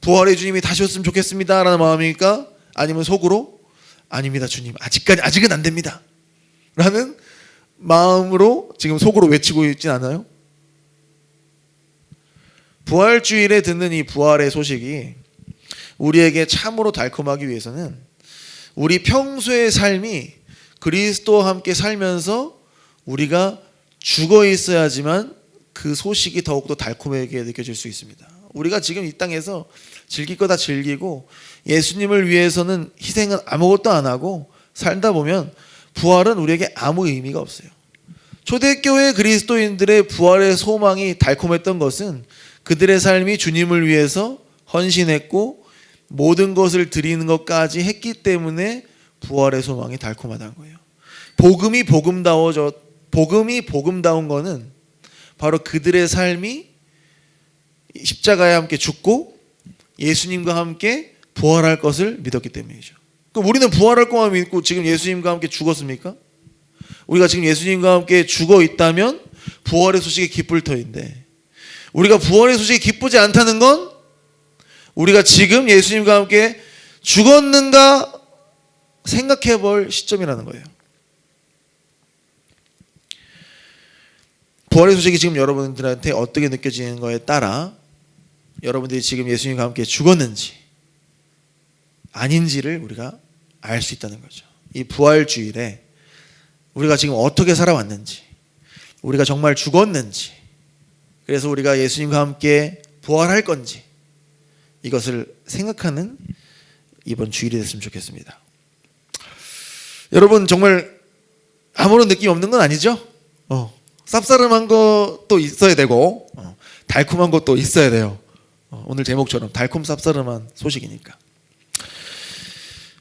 부활의 주님이 다시 왔으면 좋겠습니다 라는 마음입니까? 아니면 속으로 아닙니다 주님, 아직은 안 됩니다 라는 마음으로 지금 속으로 외치고 있진 않아요? 부활주일에 듣는 이 부활의 소식이 우리에게 참으로 달콤하기 위해서는 우리 평소의 삶이 그리스도와 함께 살면서 우리가 죽어 있어야지만 그 소식이 더욱더 달콤하게 느껴질 수 있습니다. 우리가 지금 이 땅에서 즐길 거 다 즐기고 예수님을 위해서는 희생은 아무것도 안 하고 살다 보면 부활은 우리에게 아무 의미가 없어요. 초대교회 그리스도인들의 부활의 소망이 달콤했던 것은 그들의 삶이 주님을 위해서 헌신했고 모든 것을 드리는 것까지 했기 때문에 부활의 소망이 달콤하다는 거예요. 복음이 복음다운 거는 바로 그들의 삶이 십자가에 함께 죽고 예수님과 함께 부활할 것을 믿었기 때문이죠. 그럼 우리는 부활할 것만 믿고 지금 예수님과 함께 죽었습니까? 우리가 지금 예수님과 함께 죽어 있다면 부활의 소식이 기쁠 터인데, 우리가 부활의 소식이 기쁘지 않다는 건 우리가 지금 예수님과 함께 죽었는가 생각해 볼 시점이라는 거예요. 부활의 소식이 지금 여러분들한테 어떻게 느껴지는 거에 따라 여러분들이 지금 예수님과 함께 죽었는지 아닌지를 우리가 알 수 있다는 거죠. 이 부활주일에 우리가 지금 어떻게 살아왔는지, 우리가 정말 죽었는지, 그래서 우리가 예수님과 함께 부활할 건지, 이것을 생각하는 이번 주일이 됐으면 좋겠습니다. 여러분 정말 아무런 느낌 없는 건 아니죠? 쌉싸름한 것도 있어야 되고 달콤한 것도 있어야 돼요. 오늘 제목처럼 달콤 쌉싸름한 소식이니까.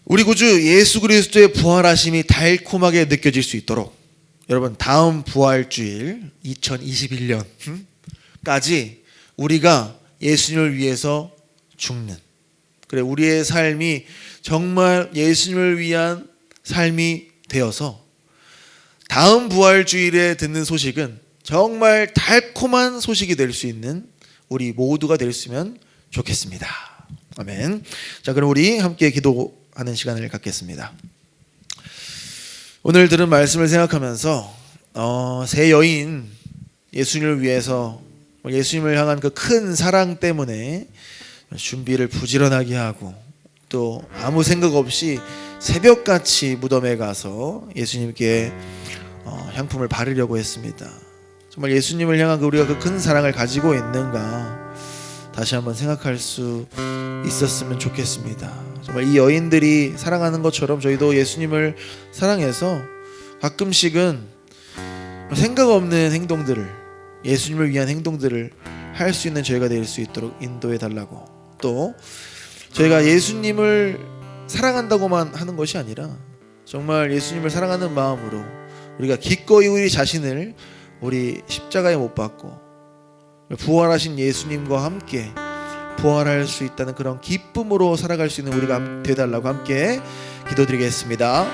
우리 구주 예수 그리스도의 부활하심이 달콤하게 느껴질 수 있도록 여러분 다음 부활주일 2021년까지 우리가 예수님을 위해서 죽는, 그래 우리의 삶이 정말 예수님을 위한 삶이 되어서 다음 부활주일에 듣는 소식은 정말 달콤한 소식이 될 수 있는 우리 모두가 됐으면 좋겠습니다. 아멘. 자, 그럼 우리 함께 기도하는 시간을 갖겠습니다. 오늘 들은 말씀을 생각하면서 세 여인, 예수님을 위해서 예수님을 향한 그 큰 사랑 때문에 준비를 부지런하게 하고 또 아무 생각 없이 새벽같이 무덤에 가서 예수님께 향품을 바르려고 했습니다. 정말 예수님을 향한 우리가 그 큰 사랑을 가지고 있는가 다시 한번 생각할 수 있었으면 좋겠습니다. 정말 이 여인들이 사랑하는 것처럼 저희도 예수님을 사랑해서 가끔씩은 생각 없는 행동들을, 예수님을 위한 행동들을 할 수 있는 저희가 될 수 있도록 인도해 달라고, 또 저희가 예수님을 사랑한다고만 하는 것이 아니라 정말 예수님을 사랑하는 마음으로 우리가 기꺼이 우리 자신을 우리 십자가에 못 박고 부활하신 예수님과 함께 부활할 수 있다는 그런 기쁨으로 살아갈 수 있는 우리가 되달라고 함께 기도드리겠습니다.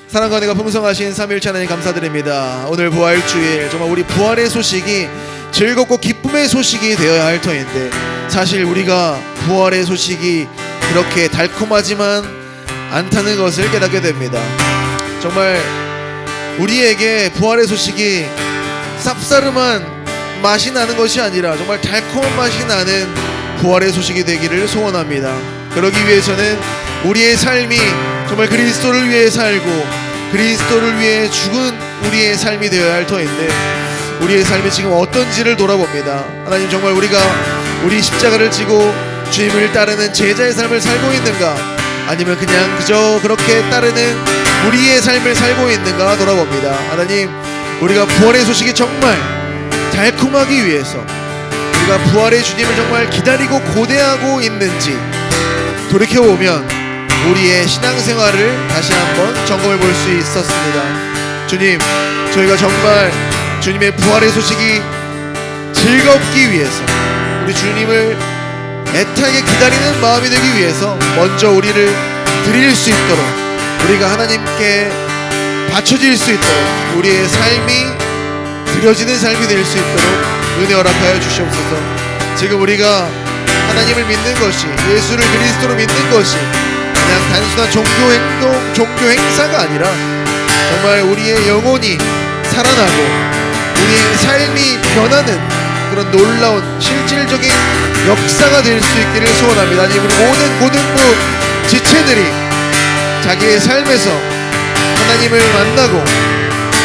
사랑과 은혜가 풍성하신 삼위일체 하나님 감사드립니다. 오늘 부활주일 정말 우리 부활의 소식이 즐겁고 기쁨의 소식이 되어야 할 터인데 사실 우리가 부활의 소식이 그렇게 달콤하지만 않다는 것을 깨닫게 됩니다. 정말 우리에게 부활의 소식이 쌉싸름한 맛이 나는 것이 아니라 정말 달콤한 맛이 나는 부활의 소식이 되기를 소원합니다. 그러기 위해서는 우리의 삶이 정말 그리스도를 위해 살고 그리스도를 위해 죽은 우리의 삶이 되어야 할 터인데 우리의 삶이 지금 어떤지를 돌아봅니다. 하나님, 정말 우리가 우리 십자가를 지고 주님을 따르는 제자의 삶을 살고 있는가, 아니면 그냥 그저 그렇게 따르는 우리의 삶을 살고 있는가 돌아봅니다. 하나님, 우리가 부활의 소식이 정말 달콤하기 위해서 우리가 부활의 주님을 정말 기다리고 고대하고 있는지 돌이켜보면 우리의 신앙생활을 다시 한번 점검해 볼 수 있었습니다. 주님, 저희가 정말 주님의 부활의 소식이 즐겁기 위해서, 우리 주님을 애타게 기다리는 마음이 되기 위해서 먼저 우리를 드릴 수 있도록, 우리가 하나님께 바쳐질 수 있도록, 우리의 삶이 드려지는 삶이 될 수 있도록 은혜 허락하여 주시옵소서. 지금 우리가 하나님을 믿는 것이, 예수를 그리스도로 믿는 것이 그냥 단순한 종교 행동, 종교 행사가 아니라 정말 우리의 영혼이 살아나고 우리의 삶이 변하는 그런 놀라운 실질적인 역사가 될 수 있기를 소원합니다. 아니, 우리 모든 고등부 지체들이 자기의 삶에서 하나님을 만나고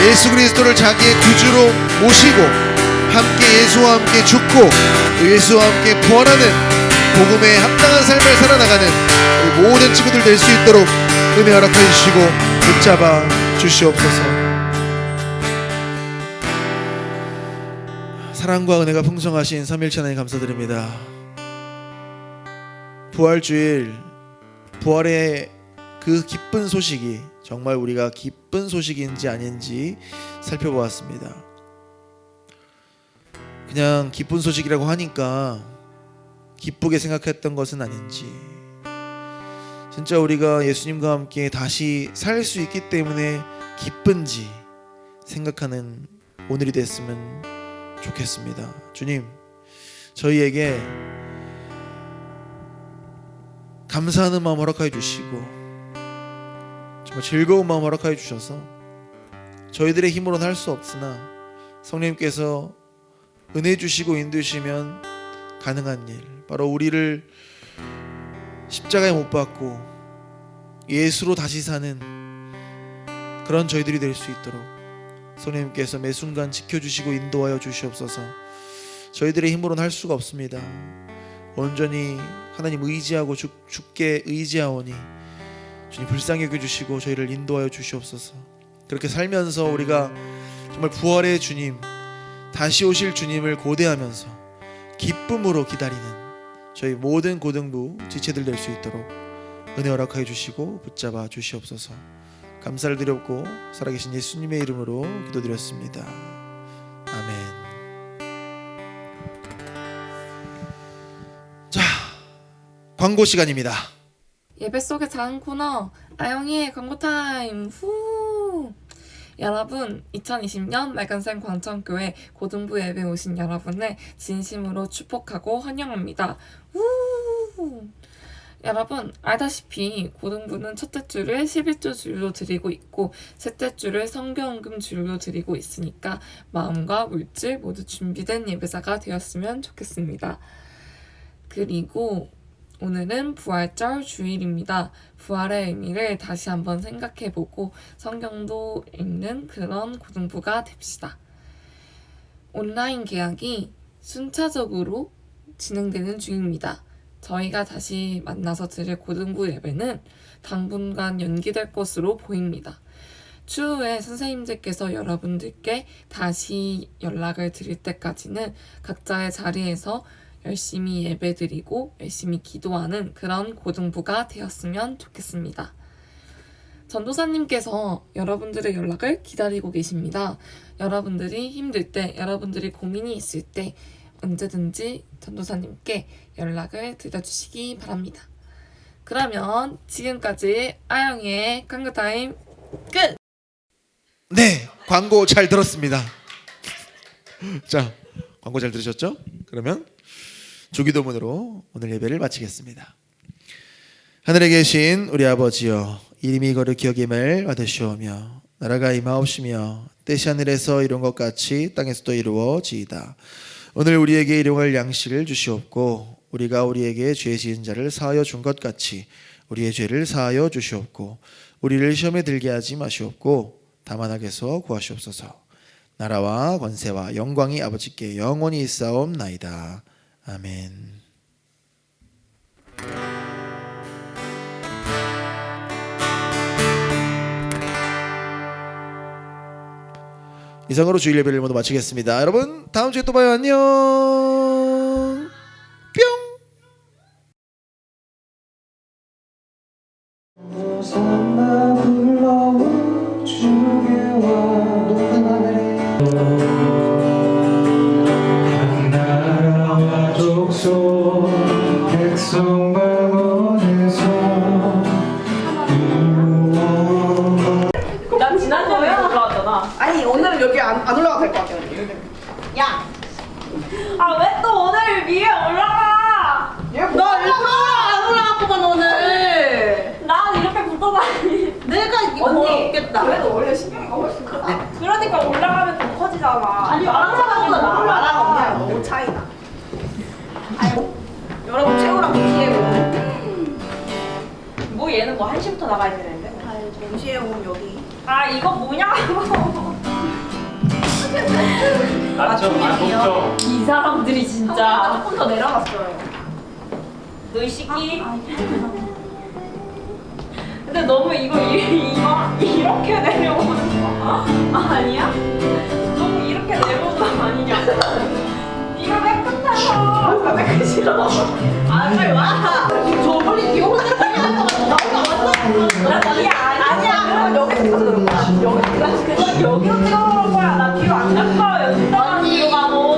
예수 그리스도를 자기의 구주로 모시고 함께 예수와 함께 죽고 또 예수와 함께 부활하는 복음에 합당한 삶을 살아나가는 우리 모든 친구들 될 수 있도록 은혜 허락해 주시고 붙잡아 주시옵소서. 사랑과 은혜가 풍성하신 삼일체 하나님 감사드립니다. 부활주일, 부활의 그 기쁜 소식이 정말 우리가 기쁜 소식인지 아닌지 살펴보았습니다. 그냥 기쁜 소식이라고 하니까 기쁘게 생각했던 것은 아닌지, 진짜 우리가 예수님과 함께 다시 살 수 있기 때문에 기쁜지 생각하는 오늘이 됐으면 좋겠습니다. 주님, 저희에게 감사하는 마음 허락하여 주시고 정말 즐거운 마음 허락하여 주셔서 저희들의 힘으로는 할 수 없으나 성령님께서 은혜 주시고 인도시면 가능한 일, 바로 우리를 십자가에 못 박고 예수로 다시 사는 그런 저희들이 될 수 있도록 성령님께서 매 순간 지켜주시고 인도하여 주시옵소서. 저희들의 힘으로는 할 수가 없습니다. 온전히 하나님 의지하고 주께 의지하오니 주님 불쌍히 여겨주시고 저희를 인도하여 주시옵소서. 그렇게 살면서 우리가 정말 부활의 주님, 다시 오실 주님을 고대하면서 기쁨으로 기다리는 저희 모든 고등부 지체들 될 수 있도록 은혜 허락하여 주시고 붙잡아 주시옵소서. 감사를 드렸고 살아계신 예수님의 이름으로 기도드렸습니다. 아멘. 자, 광고 시간입니다. 예배 속의 작은 코너 아영이의 광고 타임. 후. 여러분, 2020년 맑은샘 광천교회 고등부 예배 오신 여러분을 진심으로 축복하고 환영합니다. 후. 여러분, 알다시피 고등부는 첫째 주를 11조 주일로 드리고 있고 셋째 주를 성경은금 주일로 드리고 있으니까 마음과 물질 모두 준비된 예배자가 되었으면 좋겠습니다. 그리고 오늘은 부활절 주일입니다. 부활의 의미를 다시 한번 생각해보고 성경도 읽는 그런 고등부가 됩시다. 온라인 개학이 순차적으로 진행되는 중입니다. 저희가 다시 만나서 드릴 고등부 예배는 당분간 연기될 것으로 보입니다. 추후에 선생님들께서 여러분들께 다시 연락을 드릴 때까지는 각자의 자리에서 열심히 예배드리고 열심히 기도하는 그런 고등부가 되었으면 좋겠습니다. 전도사님께서 여러분들의 연락을 기다리고 계십니다. 여러분들이 힘들 때, 여러분들이 고민이 있을 때 언제든지 전도사님께 연락을 드려주시기 바랍니다. 그러면 지금까지 아영이의 광고타임 끝! 네, 광고 잘 들었습니다. 자, 광고 잘 들으셨죠? 그러면 주기도문으로 오늘 예배를 마치겠습니다. 하늘에 계신 우리 아버지여, 이름이 거룩히 여김을 받으시오며 나라가 임하옵시며 뜻이 하늘에서 이룬 것 같이 땅에서도 이루어지이다. 오늘 우리에게 일용할 양식을 주시옵고 우리가 우리에게 죄 지은 자를 사하여 준 것 같이 우리의 죄를 사하여 주시옵고 우리를 시험에 들게 하지 마시옵고 다만 악에서 구하시옵소서. 나라와 권세와 영광이 아버지께 영원히 있사옵나이다. 아멘. 이상으로 주일 예배를 모두 마치겠습니다. 여러분 다음 주에 또 봐요. 안녕. 뿅. 호산나 불러온 주께와 높은 하늘에 한 나라와 족속 백성 방언에서 난 지난주에 올라왔잖아. 아니 오늘은 여기 안 올라가도 될 것 같아요. 야! 아, 왜 또 오늘 위에 올라가? 너 일부러 안 올라갔구만 오늘. 난 이렇게 붙어 다니. 내가 이거 없겠다. 그래도 원래 신경이가 훨씬 크다. 그러니까 올라가면 더 커지잖아. 아니, 나랑 사람보다 나랑 언니랑 너무 차이나. 아이고 여러분 최우랑 동시에 뭐 얘는 뭐 1시부터 나가야 되는데? 아니 동시에 온 여기. 아, 이거 뭐냐고. 맞춤이요. 이 사람들이 진짜. 조금 더 내려갔어요. 너 이 새끼. 근데 너무 이거 이렇게 내려오는 거 아니야? 너무 이렇게 내려오는 거 아니냐? 네가 왜 끝에서? 나왜 싫어? 아, 빨리 와. 저 멀리 뒤에 혼자 뛰어갈 것 같아. 나오다 아니야, 아니야. 여기 찍어서 그런 거야. 여기 그건 여기로 찍어놓은 거야. 나 뒤로 안 갔어. 연습하는 뒤로 가고.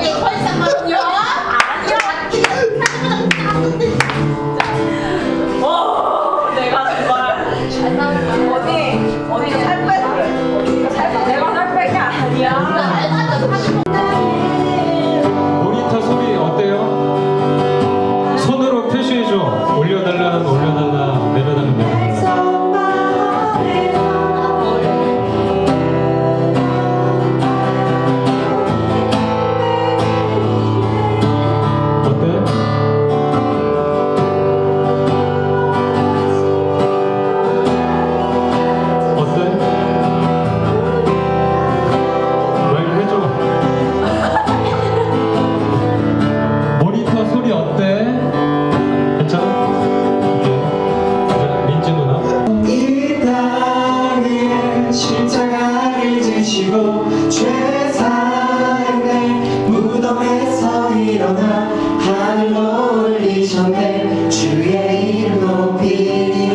이게 훨씬 많군요. 아니야. 내가 정말 언니가 살 빼서 그래. 언니가 살 빼서. 내가 살 뺀 게 아니야. 모니터 소리 어때요? 손으로 표시해줘. 올려달라는 올려달라, 내려달라는 내려달라. 어때? 어때? 말 좀 해줘. 모니터 소리 어때? 괜찮아? 오케이. 자, 민지 누나. 이 땅에 십자가를 지시고 죄사했네. 무덤에서 일어나 하늘로 올리셨네. 주의 이름 높이니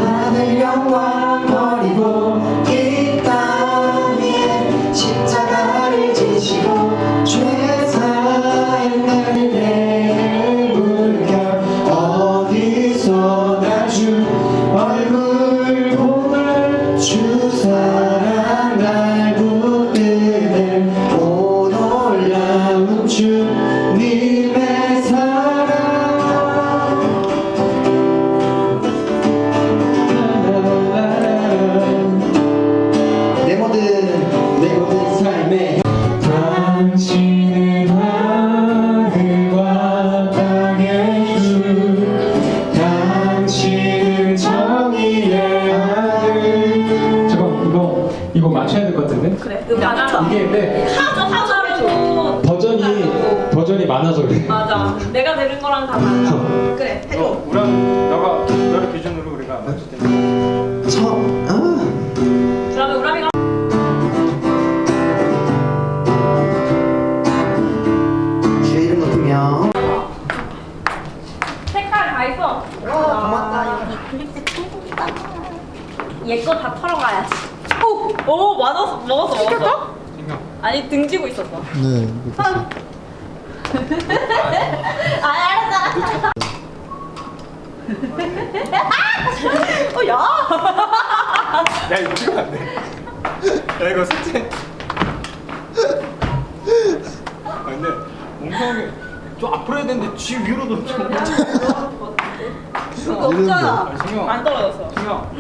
하늘 영광 버리고 이 땅에 십자가를 지시고 죄사했네. 내 물결 어디서 나주 얼굴 보물 주 사랑 날 붙드네. 오 놀라운 주님의 사랑. 내 모든 삶에 당신은 하늘과 땅의 주, 당신은 정의의 아들. 잠깐 이거 맞춰야 될 것 같은데? 그래. 맞춰. 이게 근데 하나로 버전이 많아서 그래. 맞아. 내가 들은 거랑 다 달라. 그래. 해줘. 우랑 너를 기준으로 우리가 맞출 때는 그러면 우람이가 주의 이름 높이며 색깔 다 있어. 고맙다. 여기 그립색 통통이다. 얘 거 다 털어가야지. 오, 먹었어. 아니 등지고 있었어. 네. 알았어. 야. 야 이거 찍으면 안 돼. 야 이거 삭제. 아 근데 몽상이 좀 앞으로 해야 되는데 쥐 위로도 좀. 그거 없잖아. 아 신경. 안 떨어졌어. 신경.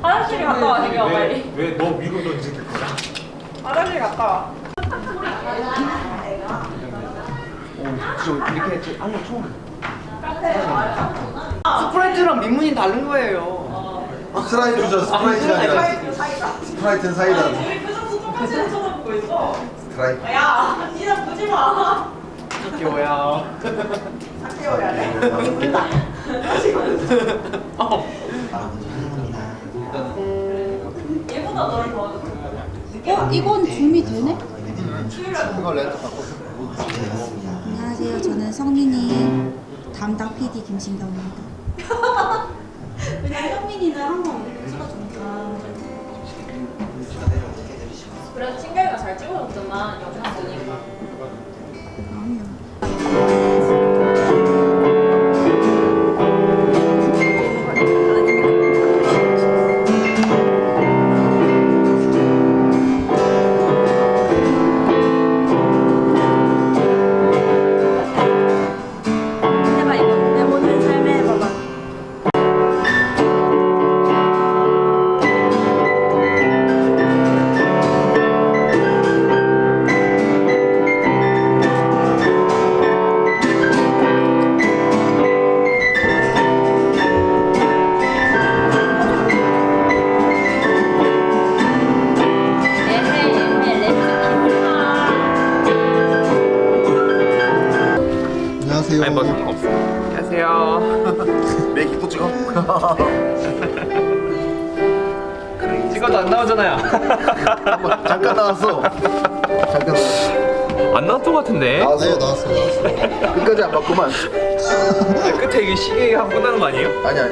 화장실 갔다 와, 지금 빨리. 왜너 위로 던질 거야? 화장실 갔다 와. 이렇게 하는 거 처음. 스프레드랑 민문이 다른 거예요. 스프라이트죠. 스프라이트가 아니라 사이드 사이다. 스프라이트는 사이다. 우리 표정도 똑같이 쳐다보고 있어. 스프라이트. 야, 니나 보지 마. 귀여워요. 삭제해야 돼. 모른다. 얘보다 너를 더 이건 줌이 되네? 이거 렌즈 바꿔. 안녕하세요. 저는 성민이 담당 PD 김신경입니다. 왜냐면 성민이는 항상 찍어주니까. 그래도 친구가 잘 찍어줬잖아. 영상 보니까. 아니요. 해봐 이거. 내 모든 삶에 해봐봐. 안녕하세요. 아니 뭐 상관없어. 안녕하세요. 메이킹 또 찍어? 찍어도 안 나오잖아요. 잠깐 나왔어. 잠깐 나왔어. 안 나왔던 것 같은데. 나왔어. 나왔어. 끝까지 안 봤구만. 끝에 이게 시계 하고 끝나는 거 아니에요? 아니야.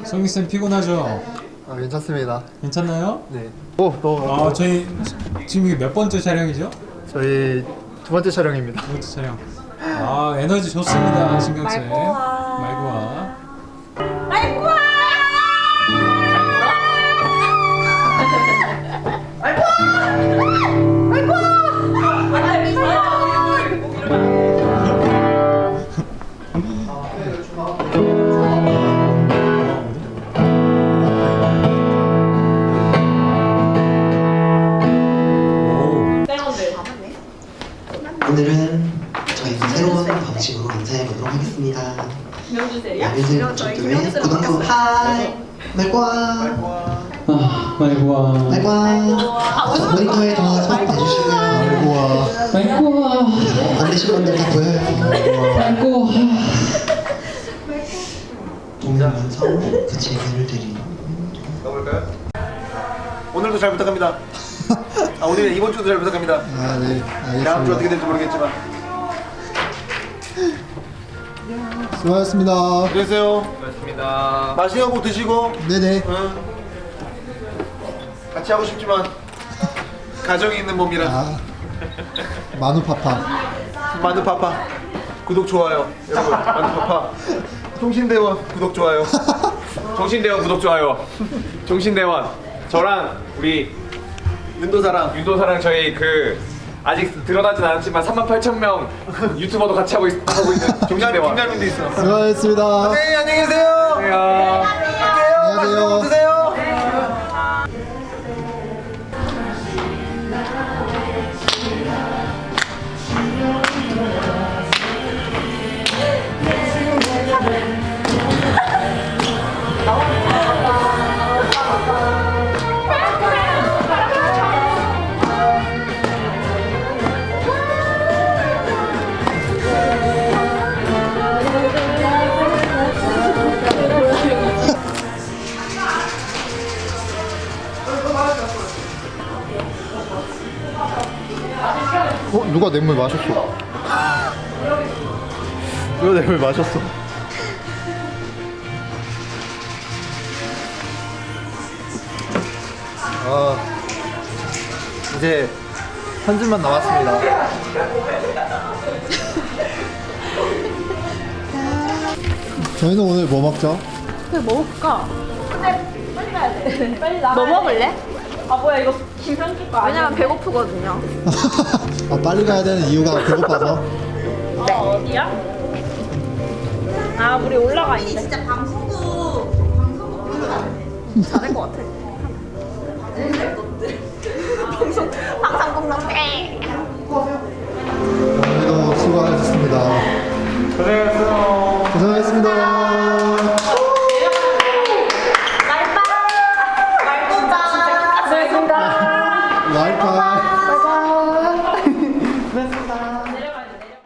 성희 쌤 피곤하죠? 아, 괜찮습니다. 괜찮나요? 네. 너 저희 지금 이게 몇 번째 촬영이죠? 저희 두 번째 촬영입니다. 두 번째 촬영. 에너지 좋습니다, 신경 쌤. 말고와. 오늘은 저희 새로운 방식으로 인사해 보도록 하겠습니다. 말근생 방청교회 고등부 하이 말과 모니터에 더 수업 해주시고요. 안 되신 분들 다 보여요. 동작하면서 같이 예배를 드리는. 가볼까요? 오늘도 잘 부탁합니다. 오늘 이번 주도 잘 부탁합니다. 아, 네. 알겠습니다. 다음 주 어떻게 될지 모르겠지만. 수고하셨습니다. 안녕하세요. 고맙습니다. 맛있는 거 드시고. 네네. 같이 하고 싶지만 가정이 있는 몸이라. 아, 마누파파. 마누파파 구독 좋아요. 여러분 마누파파 통신대원 구독 좋아요. 정신대원 구독 좋아요. 정신대원 저랑 우리 윤도사랑 저희 그 아직 드러나진 않았지만 38,000명 유튜버도 같이 하고 있는 정신대원. 김남민도 있어. 수고하셨습니다. 네, 안녕히 계세요. 안녕하세요. 갈게요. 맛있는 거 드세요. 누가 냇물 마셨어? 누가 냇물 마셨어? 이제 편집만 남았습니다. 저희는 오늘 뭐 먹죠? 그래 뭐 먹을까? 빨리 가야 돼. 빨리 나가. 뭐 먹을래? 아 뭐야 이거 김상주 거. 왜냐면 배고프거든요. 아, 빨리 가야 되는 이유가 배고파서. 네. 어디야? 아 우리 올라가 있는데. 진짜 방송국 잘할 것 같아.